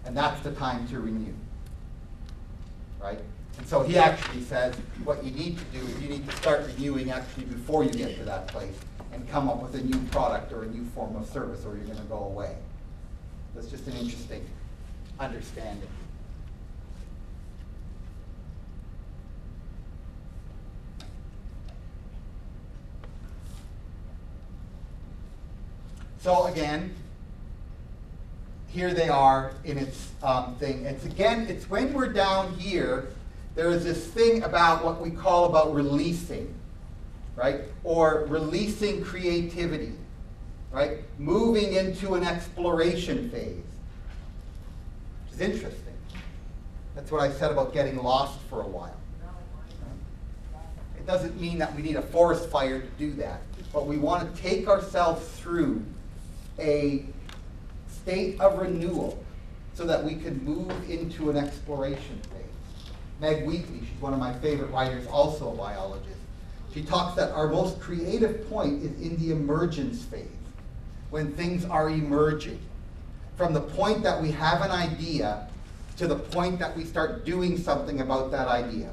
And that's the time to renew, right? And so he actually says what you need to do is you need to start renewing actually before you get to that place and come up with a new product or a new form of service, or you're going to go away. That's just an interesting understanding. So again, here they are in its thing. It's when we're down here, there is this thing about what we call about releasing, right? Or releasing creativity, right? Moving into an exploration phase, which is interesting. That's what I said about getting lost for a while. It doesn't mean that we need a forest fire to do that, but we want to take ourselves through a state of renewal so that we can move into an exploration phase. Meg Wheatley, she's one of my favorite writers, also a biologist. She talks that our most creative point is in the emergence phase, when things are emerging. From the point that we have an idea to the point that we start doing something about that idea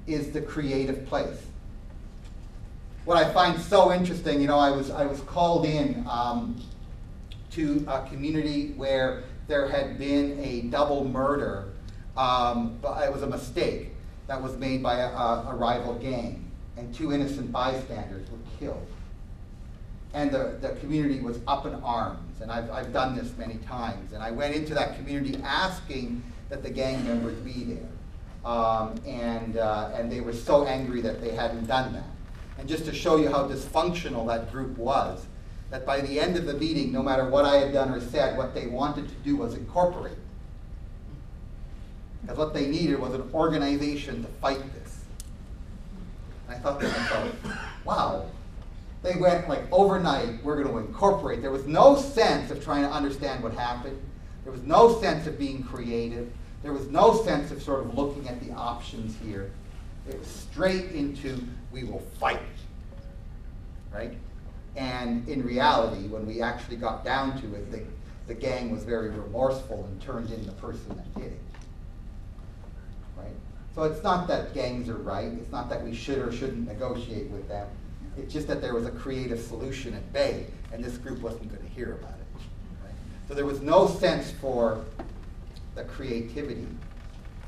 is the creative place. What I find so interesting, you know, I was called in to a community where there had been a double murder, but it was a mistake that was made by a rival gang, and 2 innocent bystanders were killed. And the community was up in arms, and I've done this many times, and I went into that community asking that the gang members be there. And they were so angry that they hadn't done that. And just to show you how dysfunctional that group was, that by the end of the meeting, no matter what I had done or said, what they wanted to do was incorporate. Because what they needed was an organization to fight this. And I thought to myself, wow, they went like overnight, we're going to incorporate. There was no sense of trying to understand what happened. There was no sense of being creative. There was no sense of sort of looking at the options here. It was straight into, we will fight, right? And in reality, when we actually got down to it, the gang was very remorseful and turned in the person that did it, right? So it's not that gangs are right. It's not that we should or shouldn't negotiate with them. It's just that there was a creative solution at bay, and this group wasn't going to hear about it, right? So there was no sense for the creativity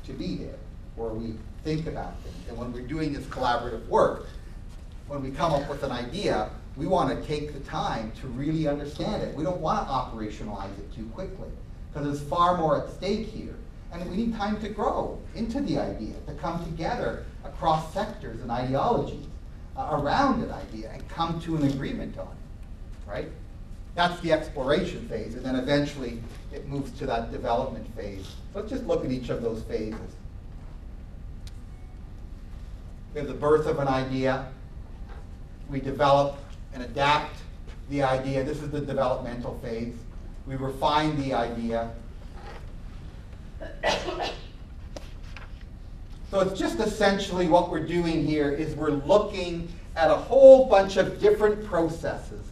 to be there, where we think about things. And when we're doing this collaborative work, when we come up with an idea, We want to take the time to really understand it. We don't want to operationalize it too quickly because there's far more at stake here. And we need time to grow into the idea, to come together across sectors and ideologies around an idea and come to an agreement on it, right? That's the exploration phase, and then eventually it moves to that development phase. So let's just look at each of those phases. We have the birth of an idea. We develop and adapt the idea. This is the developmental phase. We refine the idea. So it's just essentially what we're doing here is we're looking at a whole bunch of different processes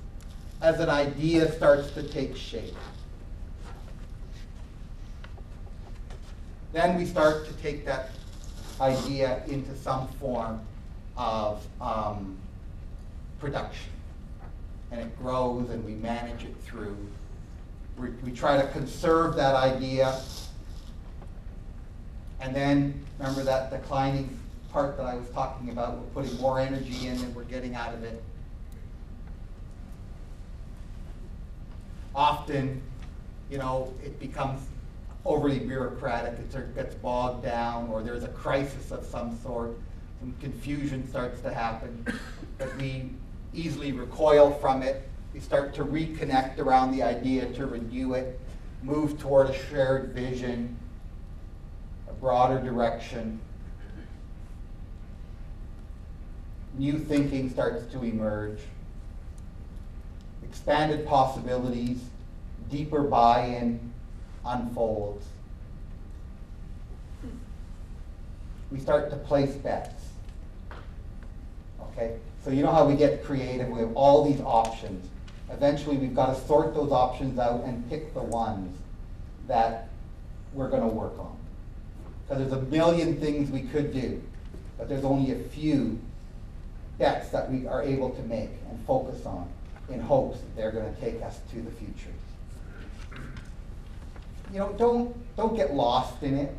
as an idea starts to take shape. Then we start to take that idea into some form of production. And it grows and we manage it through. We try to conserve that idea. And then, remember that declining part that I was talking about, we're putting more energy in than we're getting out of it. Often, it becomes overly bureaucratic, it gets bogged down, or there's a crisis of some sort, some confusion starts to happen, but we easily recoil from it. We start to reconnect around the idea, to renew it, move toward a shared vision, a broader direction. New thinking starts to emerge. Expanded possibilities, deeper buy-in unfolds. We start to place bets. Okay? So you know how we get creative? We have all these options. Eventually we've got to sort those options out and pick the ones that we're going to work on. Because there's a million things we could do, but there's only a few bets that we are able to make and focus on in hopes that they're going to take us to the future. Don't get lost in it.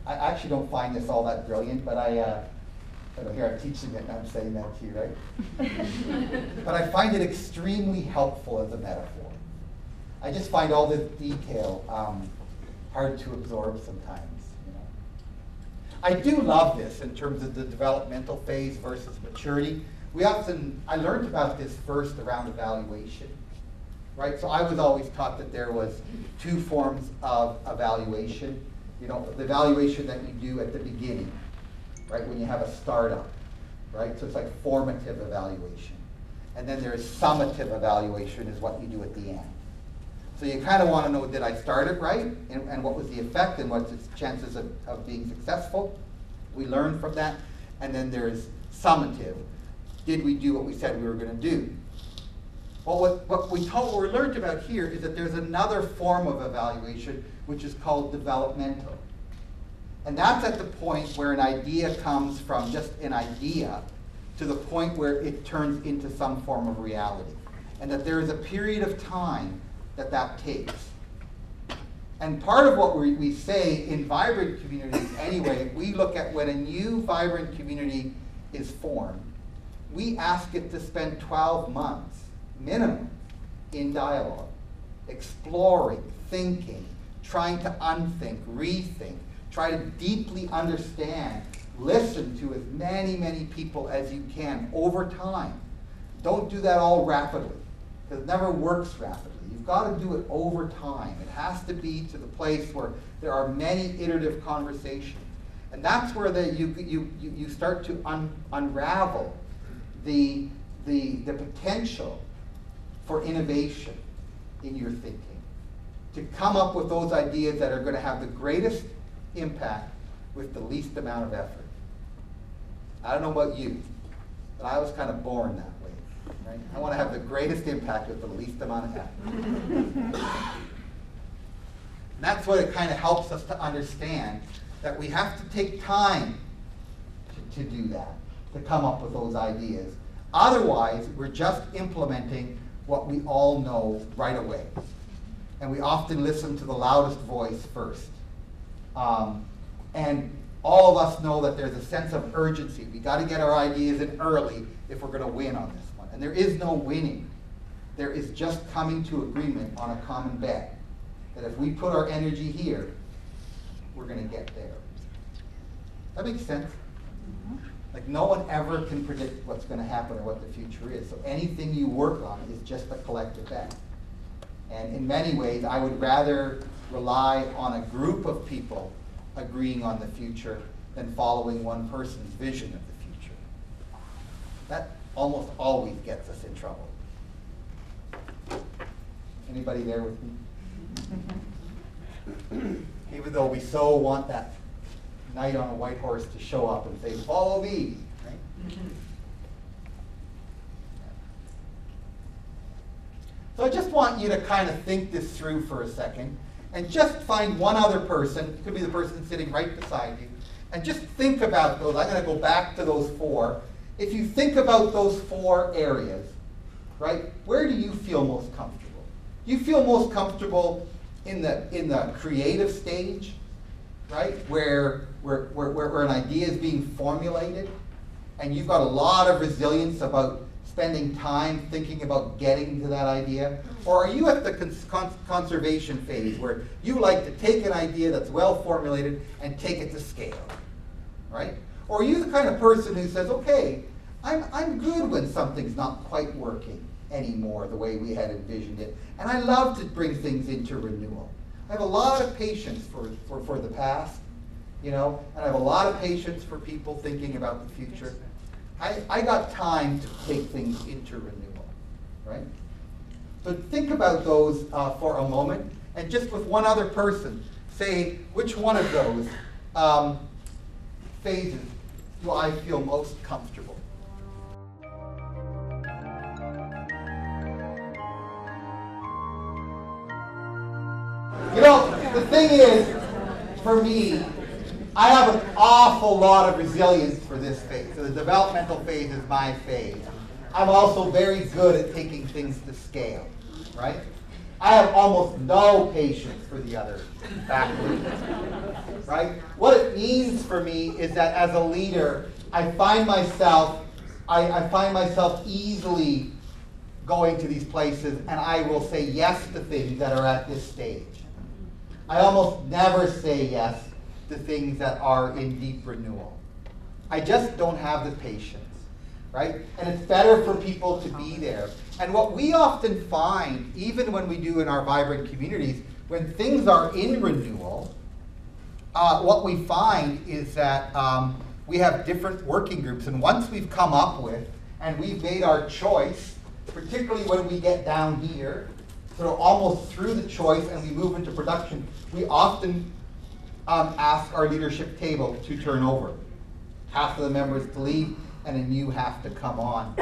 I actually don't find this all that brilliant, but here I'm teaching it and I'm saying that to you, right? But I find it extremely helpful as a metaphor. I just find all this detail hard to absorb sometimes. I do love this in terms of the developmental phase versus maturity. I learned about this first around evaluation, right? So I was always taught that there was two forms of evaluation. The evaluation that you do at the beginning, right, when you have a startup, right? So it's like formative evaluation. And then there's summative evaluation is what you do at the end. So you kind of want to know, did I start it right? And what was the effect and what's its chances of being successful? We learn from that. And then there's summative. Did we do what we said we were going to do? Well, what we learned about here is that there's another form of evaluation which is called developmental. And that's at the point where an idea comes from just an idea to the point where it turns into some form of reality. And that there is a period of time that takes. And part of what we say in vibrant communities anyway, we look at when a new vibrant community is formed, we ask it to spend 12 months minimum in dialogue, exploring, thinking, trying to unthink, rethink, try to deeply understand, listen to as many people as you can over time. Don't do that all rapidly, because it never works rapidly. You've got to do it over time. It has to be to the place where there are many iterative conversations. And that's where you start to unravel the potential for innovation in your thinking. To come up with those ideas that are going to have the greatest impact with the least amount of effort. I don't know about you, but I was kind of born that way. Right? I want to have the greatest impact with the least amount of effort. And that's what it kind of helps us to understand, that we have to take time to do that, to come up with those ideas. Otherwise, we're just implementing what we all know right away. And we often listen to the loudest voice first. And all of us know that there's a sense of urgency. We got to get our ideas in early if we're going to win on this one. And there is no winning. There is just coming to agreement on a common bet that if we put our energy here, we're going to get there. That makes sense? Like, no one ever can predict what's going to happen or what the future is. So anything you work on is just a collective bet. And in many ways, I would rather rely on a group of people agreeing on the future than following one person's vision of the future. That almost always gets us in trouble. Anybody there with me? Even though we so want that knight on a white horse to show up and say, follow me, right? So I just want you to kind of think this through for a second and just find one other person, it could be the person sitting right beside you, and just think about those. I'm going to go back to those four. If you think about those four areas, right, where do you feel most comfortable? Do you feel most comfortable in the creative stage, right, where an idea is being formulated, and you've got a lot of resilience about spending time thinking about getting to that idea? Or are you at the conservation phase where you like to take an idea that's well formulated and take it to scale, right? Or are you the kind of person who says, okay, I'm good when something's not quite working anymore the way we had envisioned it, and I love to bring things into renewal. I have a lot of patience for the past, you know, and I have a lot of patience for people thinking about the future. I got time to take things into renewal, right? So think about those for a moment, and just with one other person, say which one of those phases do I feel most comfortable? You know, the thing is, for me, I have an awful lot of resilience for this phase. So the developmental phase is my phase. I'm also very good at taking things to scale, right? I have almost no patience for the other faculty, right? What it means for me is that as a leader, I find myself easily going to these places, and I will say yes to things that are at this stage. I almost never say yes to things that are in deep renewal. I just don't have the patience, right? And it's better for people to be there. And what we often find, even when we do in our vibrant communities, when things are in renewal, what we find is that we have different working groups. And once we've come up with and we've made our choice, particularly when we get down here, sort of almost through the choice and we move into production, we often ask our leadership table to turn over. Half of the members to leave and a new half to come on.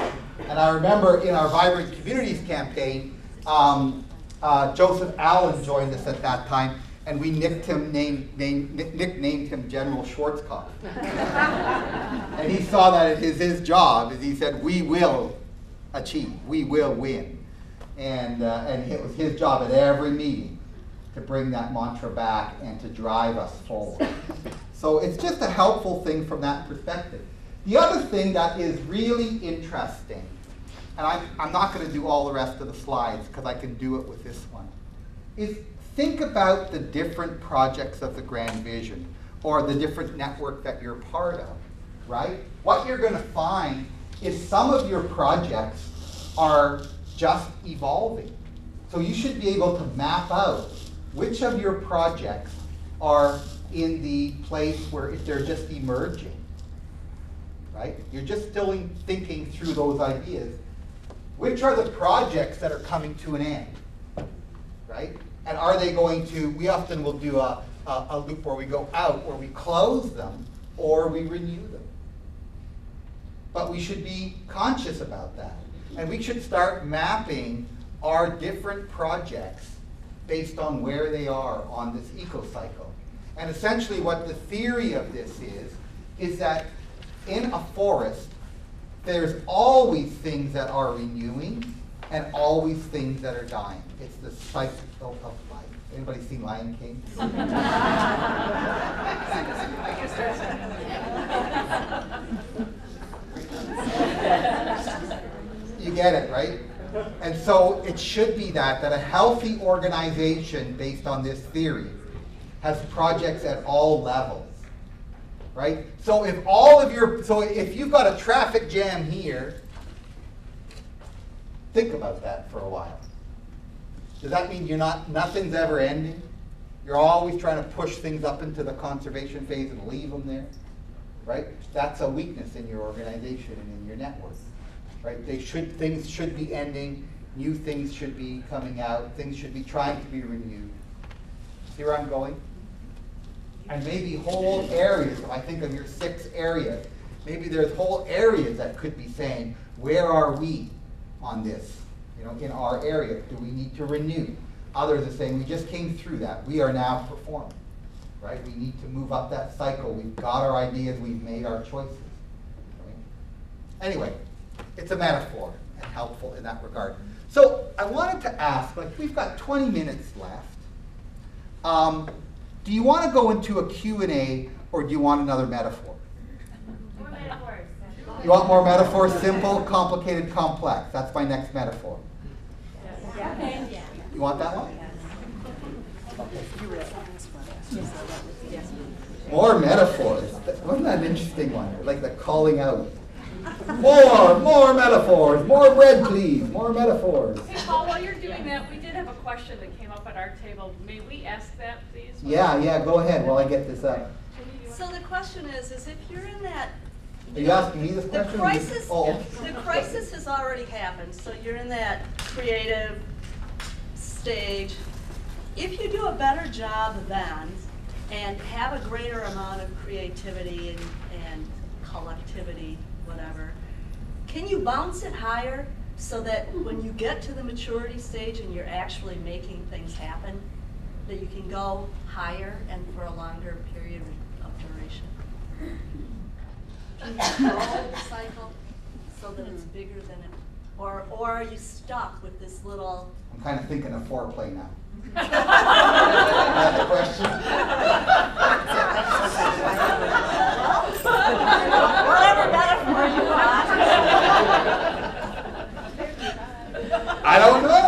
And I remember in our Vibrant Communities campaign, Joseph Allen joined us at that time, and we nicknamed him General Schwarzkopf. And he saw that it is his job, as he said, we will achieve, we will win. And it was his job at every meeting to bring that mantra back and to drive us forward. So it's just a helpful thing from that perspective. The other thing that is really interesting, and I'm not going to do all the rest of the slides because I can do it with this one, is think about the different projects of the Grand Vision or the different network that you're part of, right? What you're going to find is some of your projects are just evolving. So you should be able to map out which of your projects are in the place where they're just emerging, right? You're just still thinking through those ideas. Which are the projects that are coming to an end, right? And are they going to, we often will do a loop where we go out, where we close them or we renew them. But we should be conscious about that. And we should start mapping our different projects based on where they are on this eco-cycle. And essentially what the theory of this is that in a forest, there's always things that are renewing and always things that are dying. It's the cycle of life. Anybody seen Lion King? You get it, right? And so it should be that a healthy organization based on this theory has projects at all levels, right? So if you've got a traffic jam here, think about that for a while. Does that mean nothing's ever ending? You're always trying to push things up into the conservation phase and leave them there, right? That's a weakness in your organization and in your network, right? Things should be ending, new things should be coming out, things should be trying to be renewed. See where I'm going? And maybe whole areas, if I think of your 6 areas, maybe there's whole areas that could be saying, where are we on this? In our area, do we need to renew? Others are saying, we just came through that. We are now performing, right? We need to move up that cycle. We've got our ideas. We've made our choices. Right? Anyway, it's a metaphor and helpful in that regard. So I wanted to ask, we've got 20 minutes left. Do you want to go into a Q&A or do you want another metaphor? More metaphors. You want more metaphors? Simple, complicated, complex. That's my next metaphor. Yeah. You want that one? More metaphors. Wasn't that an interesting one? Like the calling out. More metaphors. More bread, please. More metaphors. Hey, Paul, while you're doing that, we did have a question that came up at our table. May we ask that, please? Yeah, go ahead while I get this up. So the question is if you're in that, Are you asking me this the question? crisis, Oh. the crisis has already happened, so you're in that creative stage. If you do a better job then and have a greater amount of creativity and collectivity, whatever, can you bounce it higher so that when you get to the maturity stage and you're actually making things happen, that you can go higher and for a longer period of duration? Can you control the cycle so that it's bigger than it, or are you stuck with this little? I'm kind of thinking of foreplay now. Is that the question? Whatever metaphor you want. I don't know.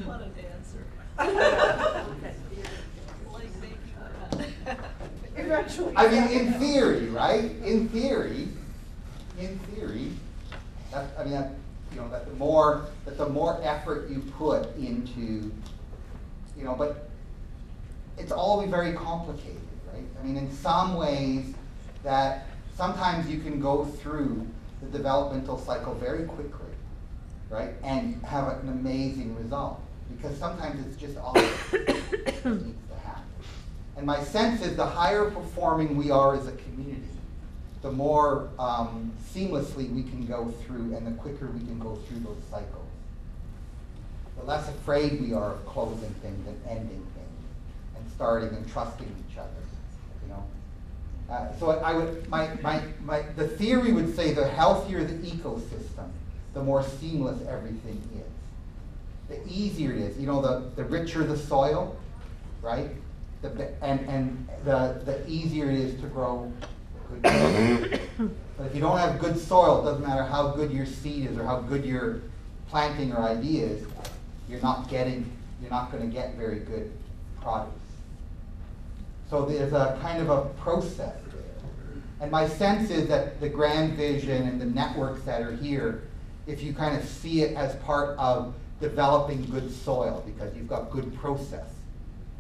What an answer. I mean, in theory, right? In theory, that the more effort you put into, but it's all very complicated, right? I mean, in some ways, that sometimes you can go through the developmental cycle very quickly, right, and have an amazing result, because sometimes it's just all that needs to happen. And my sense is the higher performing we are as a community, the more seamlessly we can go through and the quicker we can go through those cycles. The less afraid we are of closing things and ending things and starting and trusting each other, So I would, the theory would say the healthier the ecosystem, the more seamless everything is. The easier it is, the richer the soil, right? And the easier it is to grow good soil. But if you don't have good soil, it doesn't matter how good your seed is or how good your planting or idea is, you're not going to get very good produce. So there's a kind of a process there. And my sense is that the grand vision and the networks that are here, if you kind of see it as part of developing good soil, because you've got good process,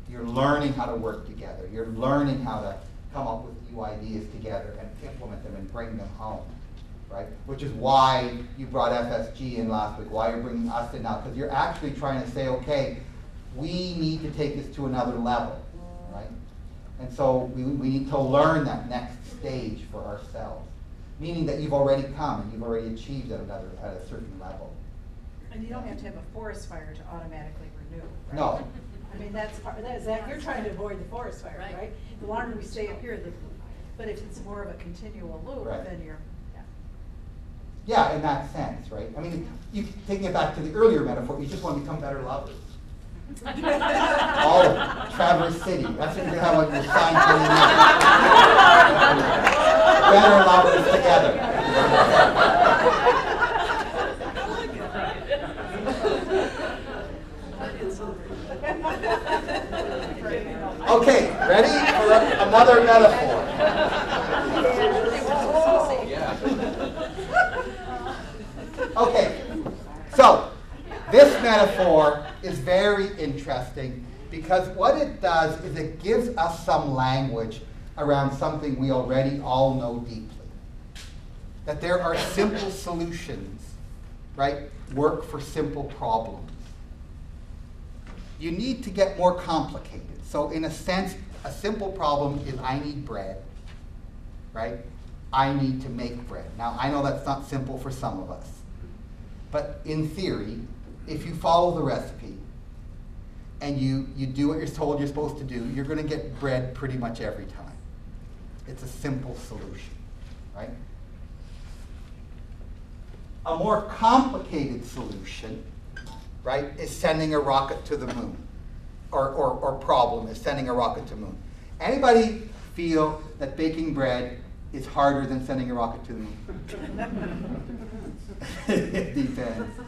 you're learning how to work together. You're learning how to come up with new ideas together and implement them and bring them home, right? Which is why you brought FSG in last week, why you're bringing us in now, because you're actually trying to say, okay, we need to take this to another level, right? And so we need to learn that next stage for ourselves, meaning that you've already come and you've already achieved at a certain level. And you don't have to have a forest fire to automatically renew, right? No. I mean, that's you're trying to avoid the forest fire, right? The longer we stay up here, but if it's more of a continual loop, Right. then you're, Yeah, in that sense, right? I mean, taking it back to the earlier metaphor, you just want to become better lovers. All of it. Traverse City. That's what you're going to have on your sign for the year. Better lovers together. Okay, ready for another metaphor? Okay, so this metaphor is very interesting because what it does is it gives us some language around something we already all know deeply. That there are simple solutions, right? Work for simple problems. You need to get more complicated. So in a sense, a simple problem is I need bread, right? I need to make bread. Now, I know that's not simple for some of us. But in theory, if you follow the recipe and you do what you're told you're supposed to do, you're going to get bread pretty much every time. It's a simple solution, right? A more complicated solution, right, is sending a rocket to the moon. Or problem is sending a rocket to the moon. Anybody feel that baking bread is harder than sending a rocket to the moon? It depends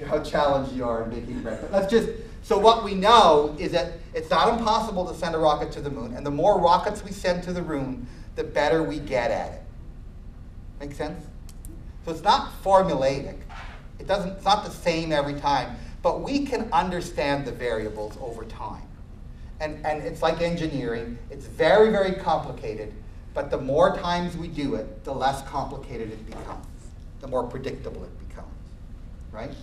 how challenged you are in baking bread. But let's just, so what we know is that it's not impossible to send a rocket to the moon, and the more rockets we send to the moon, the better we get at it. Make sense? So it's not formulaic. It's not the same every time, but we can understand the variables over time. And it's like engineering. It's very, very complicated, but the more times we do it, the less complicated it becomes, the more predictable it becomes, right?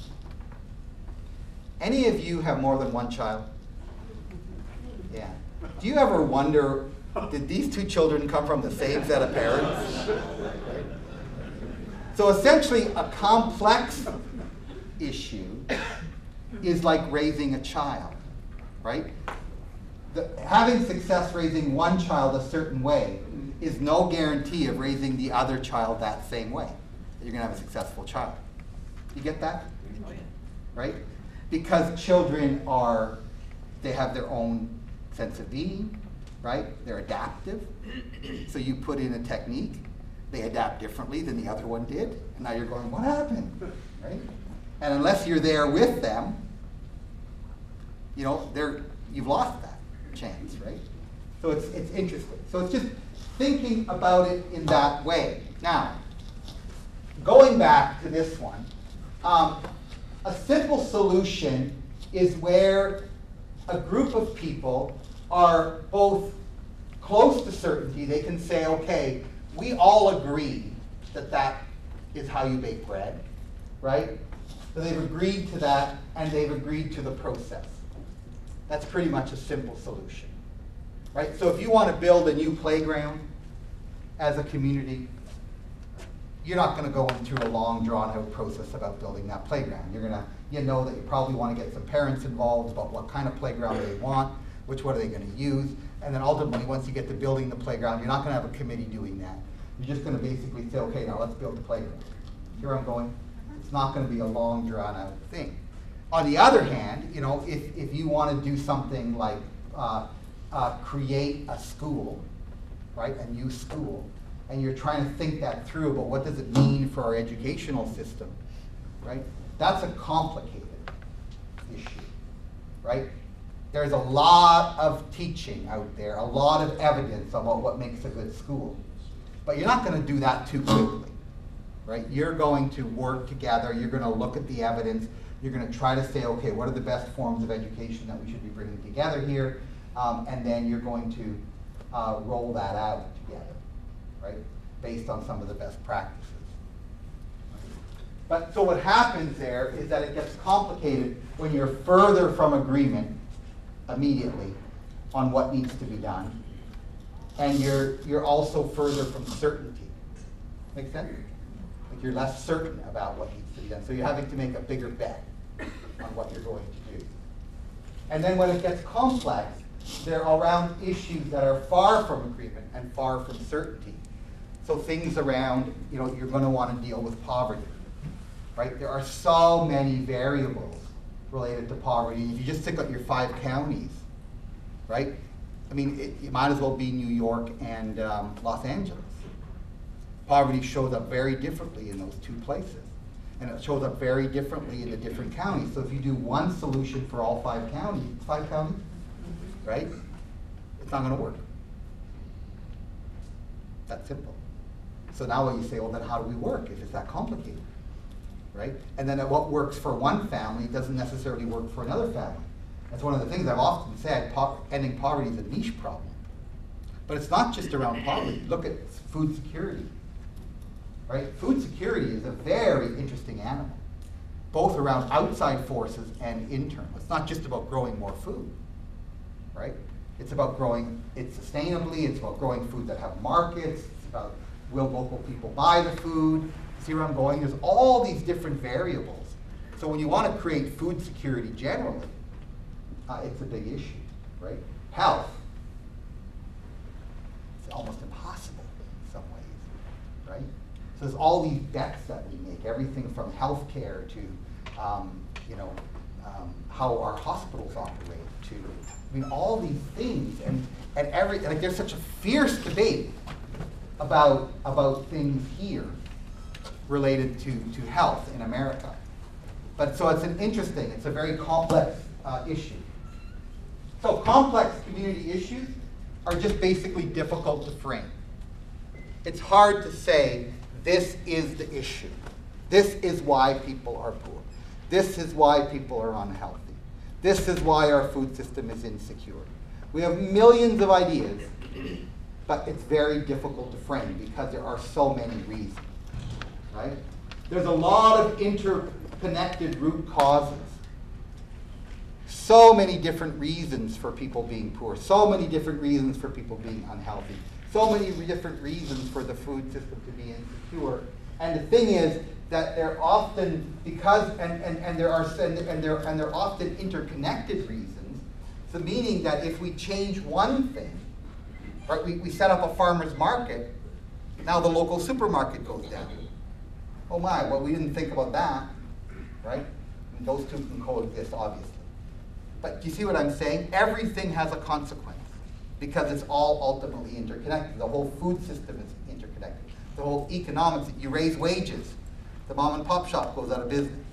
Any of you have more than one child? Yeah. Do you ever wonder, did these two children come from the same set of parents? So essentially, a complex issue is like raising a child, right? Having success raising one child a certain way is no guarantee of raising the other child that same way. That you're going to have a successful child. You get that? Right? Because children they have their own sense of being, right? They're adaptive. So you put in a technique, they adapt differently than the other one did, and now you're going, what happened? Right? And unless you're there with them, you've lost that chance, right? So it's interesting. So it's just thinking about it in that way. Now, going back to this one, a simple solution is where a group of people are both close to certainty. They can say, okay, we all agree that that is how you bake bread, right? So they've agreed to that, and they've agreed to the process. That's pretty much a simple solution, right? So if you want to build a new playground as a community, you're not going to go through a long, drawn-out process about building that playground. You know that you probably want to get some parents involved about what kind of playground they want, what are they going to use, and then ultimately, once you get to building the playground, you're not going to have a committee doing that. You're just going to basically say, okay, now let's build the playground. See where I'm going? It's not going to be a long, drawn-out thing. On the other hand, if you want to do something like create a school, right, a new school, and you're trying to think that through about what does it mean for our educational system, right? That's a complicated issue, right? There's a lot of teaching out there, a lot of evidence about what makes a good school. But you're not going to do that too quickly, right? You're going to work together, you're going to look at the evidence, you're going to try to say, okay, what are the best forms of education that we should be bringing together here? And then you're going to roll that out together, right? Based on some of the best practices. But so what happens there is that it gets complicated when you're further from agreement immediately on what needs to be done. And you're also further from certainty. Make sense? Like you're less certain about what needs to be done. So you're having to make a bigger bet on what you're going to do. And then when it gets complex, they're around issues that are far from agreement and far from certainty. So things around, you're going to want to deal with poverty, right? There are so many variables related to poverty. If you just think about your 5 counties, right? I mean, it might as well be New York and Los Angeles. Poverty shows up very differently in those two places. And it shows up very differently in the different counties. So if you do one solution for all 5 counties, right? It's not gonna work. That's simple. So now when you say, well, then how do we work if it's that complicated, right? And then what works for one family doesn't necessarily work for another family. That's one of the things I've often said, ending poverty is a niche problem. But it's not just around poverty. Look at food security, right? Food security is a very interesting animal, both around outside forces and internal. It's not just about growing more food, right? It's about growing it sustainably. It's about growing food that have markets. It's about will local people buy the food. See where I'm going? There's all these different variables. So when you want to create food security generally, it's a big issue, right? Health. It's almost impossible in some ways, right? So there's all these bets that we make, everything from healthcare to, how our hospitals operate to, all these things, and there's such a fierce debate about things here related to health in America. But so it's it's a very complex issue. So complex community issues are just basically difficult to frame. It's hard to say, this is the issue. This is why people are poor. This is why people are unhealthy. This is why our food system is insecure. We have millions of ideas, but it's very difficult to frame because there are so many reasons, right? There's a lot of interconnected root causes. So many different reasons for people being poor, so many different reasons for people being unhealthy, so many different reasons for the food system to be insecure. And the thing is that they're often they're often interconnected reasons. So meaning that if we change one thing, right, we set up a farmer's market, now the local supermarket goes down. Oh my, well, we didn't think about that, right? And those two can coexist, obviously. But do you see what I'm saying? Everything has a consequence because it's all ultimately interconnected. The whole food system is interconnected. The whole economics, you raise wages, the mom and pop shop goes out of business.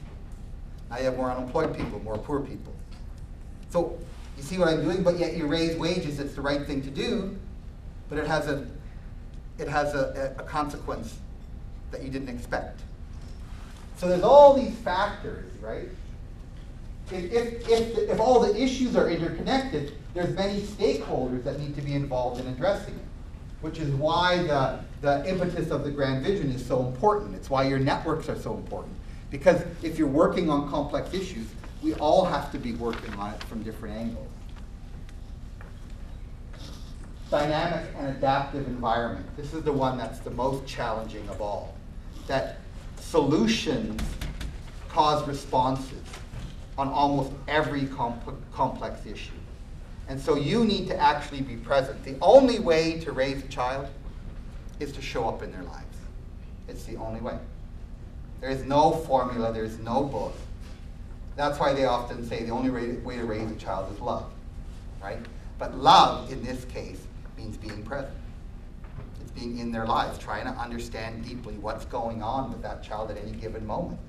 Now you have more unemployed people, more poor people. So you see what I'm doing? But yet you raise wages, it's the right thing to do, but it has a consequence that you didn't expect. So there's all these factors, right? If all the issues are interconnected, there's many stakeholders that need to be involved in addressing it, which is why the impetus of the Grand Vision is so important. It's why your networks are so important. Because if you're working on complex issues, we all have to be working on it from different angles. Dynamic and adaptive environment. This is the one that's the most challenging of all. That solutions cause responses on almost every complex issue. And so you need to actually be present. The only way to raise a child is to show up in their lives. It's the only way. There is no formula, there is no book. That's why they often say the only way to raise a child is love, right? But love, in this case, means being present. It's being in their lives, trying to understand deeply what's going on with that child at any given moment,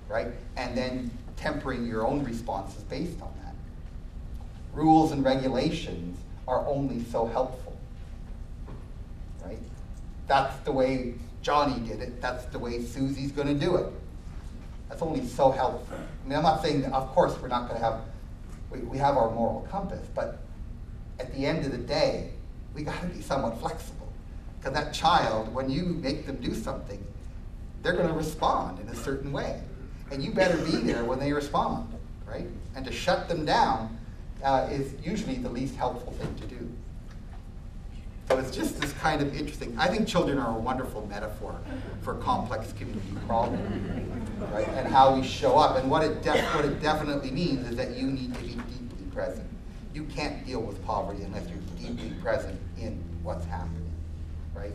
right? And then tempering your own responses based on that. Rules and regulations are only so helpful, right? That's the way Johnny did it. That's the way Susie's going to do it. That's only so helpful. I mean, I'm not saying that, of course, we're not going to have, we have our moral compass, but at the end of the day, we got to be somewhat flexible. Because that child, when you make them do something, they're going to respond in a certain way. And you better be there when they respond, right? And to shut them down is usually the least helpful thing to do. So it's just this kind of interesting. I think children are a wonderful metaphor for complex community problems, right? And how we show up. And what it definitely means is that you need to be deeply present. You can't deal with poverty unless you're deeply present in what's happening, right?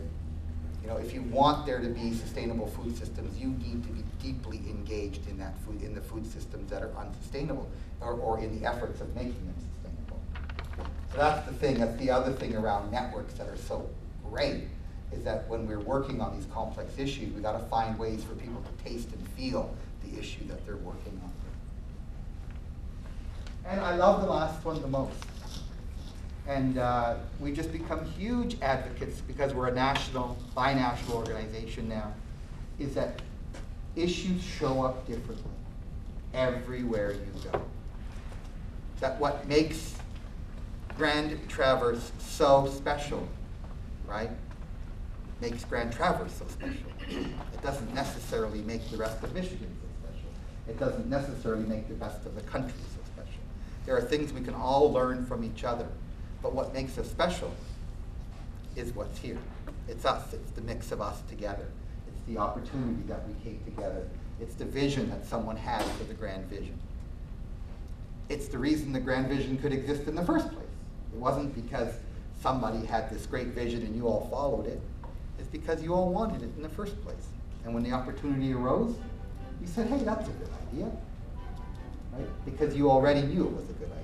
You know, if you want there to be sustainable food systems, you need to be deeply engaged in that food, in the food systems that are unsustainable, or in the efforts of making them sustainable. So that's the thing. That's the other thing around networks that are so great, is that when we're working on these complex issues, we gotta find ways for people to taste and feel the issue that they're working on. And I love the last one the most. And we just become huge advocates because we're a national, binational organization now, is that issues show up differently everywhere you go. That what makes Grand Traverse so special, right, makes Grand Traverse so special. It doesn't necessarily make the rest of Michigan so special. It doesn't necessarily make the rest of the country so special. There are things we can all learn from each other, but what makes us special is what's here. It's us, it's the mix of us together. It's the opportunity that we take together. It's the vision that someone has for the grand vision. It's the reason the grand vision could exist in the first place. It wasn't because somebody had this great vision and you all followed it. It's because you all wanted it in the first place. And when the opportunity arose, you said, hey, that's a good idea, right? Because you already knew it was a good idea.